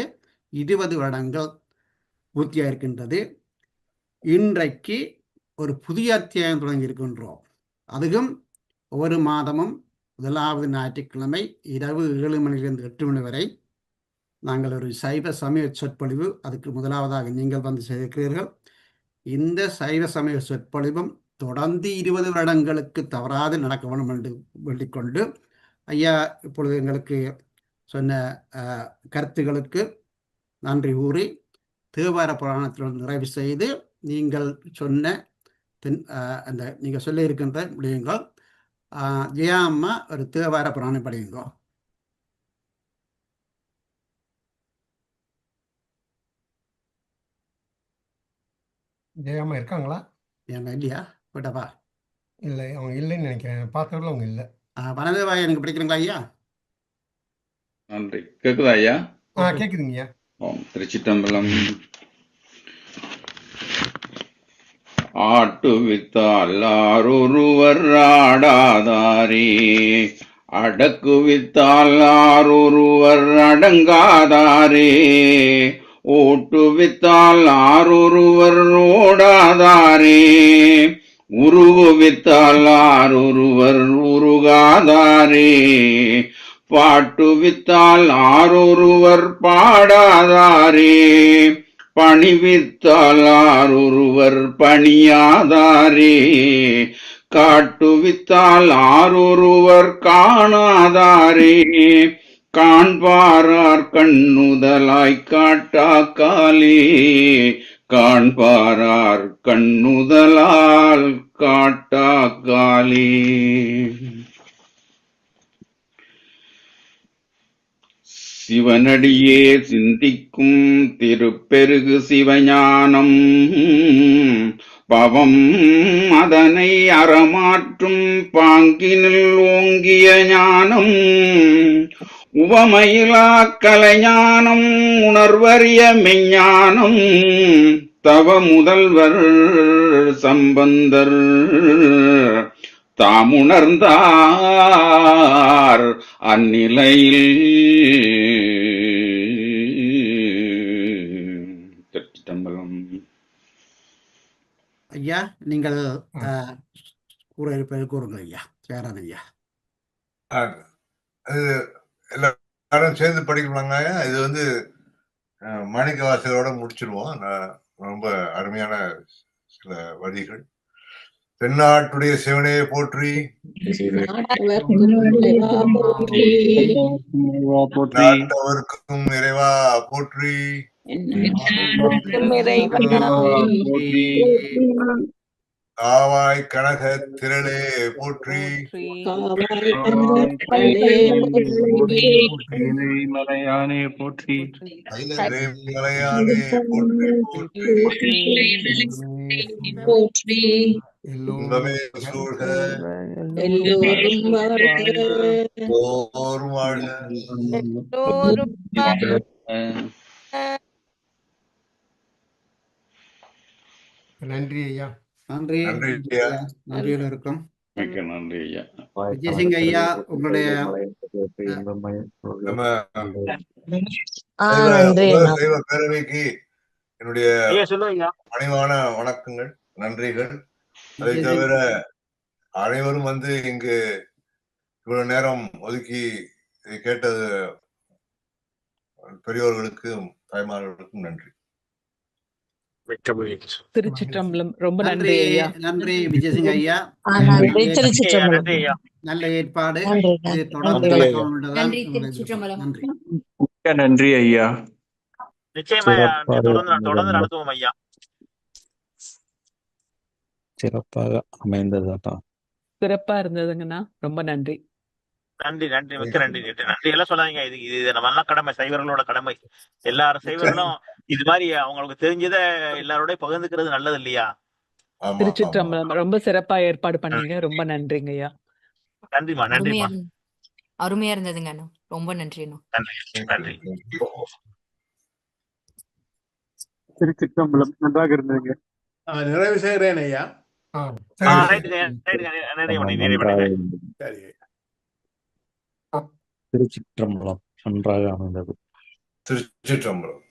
H: 20 வருடங்கள் பூர்த்தியாக இருக்கின்றது. இன்றைக்கு ஒரு புதிய அத்தியாயம் தொடங்கி இருக்கின்றோம். அதுவும் ஒவ்வொரு மாதமும் முதலாவது ஞாயிற்றுக்கிழமை இரவு 7 மணிலிருந்து 8 மணி வரை நாங்கள் ஒரு சைவ சமய சொற்பொழிவு, அதுக்கு முதலாவதாக நீங்கள் வந்து செய்திருக்கிறீர்கள். இந்த சைவ சமய சொற்பொழிவும் தொடர்ந்து 20 வருடங்களுக்கு தவறாது நடக்க வேண்டும் என்று வேண்டிக்கொண்டு, ஐயா இப்பொழுது எங்களுக்கு சொன்ன கருத்துகளுக்கு நன்றி கூறி தேவார புராணத்துடன் நிறைவு செய்து நீங்கள் சொன்ன அந்த நீங்கள் சொல்லி இருக்கின்ற முடியுங்கள். ஜெயா அம்மா ஒரு தேவார புராணம் படியுங்க.
C: ஜெயாமா இருக்காங்களா?
H: ஏன்னா இல்லையா? போட்டப்பா
C: இல்லை, அவங்க இல்லைன்னு நினைக்கிறேன். பார்த்தவர்கள் அவங்க இல்லை.
H: வனதேவாயா எனக்கு படிக்கிறீங்களா ஐயா?
D: நன்றி. கேக்குதா ஐயா?
C: கேக்குதுங்கய்யா.
D: ஓம் திருச்சிட்டம்பலம். ஆட்டுவித்தால் ஆரொருவர் ஆடாதாரே, அடக்குவித்தால் ஆரொருவர் அடங்காதாரே, ஓட்டுவித்தால் ஆரொருவர் ஓடாதாரே, உருவுவித்தால் ஆரொருவர் உருகாதாரே, பாட்டுவித்தால் ஆரொருவர் பாடாதாரே, பணிவித்தால் ஆரொருவர் பணியாதாரே, காட்டுவித்தால் ஆரொருவர் காணாதாரே, காண்பாரார் கண்ணுதலாய் காட்டாக்காலே, காண்பாரார் கண்ணுதலால் காட்டாக்காலே. சிவனடியே சிந்திக்கும் திருப்பெருகு சிவஞானம், பவம் அதனை அறமாற்றும் பாங்கினில் ஓங்கிய ஞானம், உவமையிலா கலைஞானம் உணர்வறிய மெஞ்ஞானம், தவ முதல்வர் சம்பந்தர் தாமுணர்ந்தார் அந்நிலையில். திருச்சிட்டம்பலம்.
H: ஐயா, நீங்கள் கூற இருப்பது கூறுங்கள் ஐயா. சேரன் ஐயா.
A: எல்லாரும் சேர்ந்து படிக்கலாங்க. இது வந்து மாணிக்க வாசகரோட முடிச்சிருவோம். ரொம்ப அருமையான சில வரிகள். தென்னாட்டுடைய சிவனையை போற்றி, நாட்டவர்க்கும் இறைவா போற்றி, காவாய் கனக திரளே போற்றி,
D: மலையானே போற்றி,
A: மலையானே போற்றி, இன்பமே சூழ்க, எல்லோரும் வாழ்க.
C: நன்றி ஐயா.
H: நன்றி. நன்றியில் இருக்கும்.
D: மிக்க நன்றி ஐயா.
H: விஜயசிங் ஐயா, உங்களுடைய
A: நம்ம சைவ பேரவைக்கு என்னுடைய
B: ஐயா சொல்லுங்க ஐயா.
A: பணிவான வணக்கங்கள், நன்றிகள். அதை தவிர அனைவரும் வந்து இங்கு இவ்வளவு நேரம் ஒதுக்கி இதை கேட்டது பெரியோர்களுக்கும் தாய்மார்களுக்கும் நன்றி.
B: மிக்க மகிழ்ச்சி.
M: திருச்சிற்றம்பலம். ரொம்ப
H: நன்றி
M: நன்றி ஐயா.
H: நன்றி விஜயசிங்க ஐயா.
I: நன்றி
B: நன்றி ஐயா,
I: திருச்சிற்றம்பலம்.
B: நன்றி ஐயா.
H: நல்ல ஏற்பாடு.
I: நன்றி
H: இது
I: நன்றி
H: தொடர்ந்து
I: நன்றி
H: நடக்க
I: ஐயா.
H: வேண்டியதுதான்
N: நன்றி
H: உங்களுடைய விருப்பம்.
N: திருச்சிற்றம்பலம்.
H: நன்றி.
L: மிக்க நன்றி ஐயா.
B: நிச்சயமா
O: சிறப்பாக
B: தொடர்ந்து நடத்துவோம் ஐயா.
O: சிறப்பாக அமைந்ததாப்பா.
M: சிறப்பா இருந்ததுங்கண்ணா. ரொம்ப நன்றி.
B: நன்றி நன்றி மிக்க நன்றி. நன்றி எல்லாம் சொல்லாதீங்க. இது நம்ம எல்லாம் கடமை, சைவர்களோட கடமை. எல்லாரும் சைவர்களும் இது மாதிரி அவங்களுக்கு தெரிஞ்சதை எல்லாரோடய பகிர்ந்துக்கிறது நல்லது இல்லையா?
A: ஆமா ஆமா
M: திருச்சிற்றம்பலம். ரொம்ப சிறப்பா ஏற்பாடு பண்ணீங்க. ரொம்ப நன்றிங்க ஐயா.
B: நன்றிமா
N: அருமையா
B: நன்றிமா.
N: அருமையா இருந்ததுங்க அண்ணா. ரொம்ப நன்றி அண்ணா.
B: நன்றி நன்றி.
P: திருச்சிற்றம்பலம். நன்றாக இருந்ததுங்க.
Q: நிறைவு செய்கிறேன் ஐயா.
B: ரைட்டுங்க நிறைவு பண்ணி நிறைவு
O: நன்றாக
B: பண்ணுங்க.
O: இருந்தது.
Q: சரி.
O: திருச்சிற்றம்பலம் நன்றாக அமைந்தது.
A: திருச்சிற்றம்பலம்.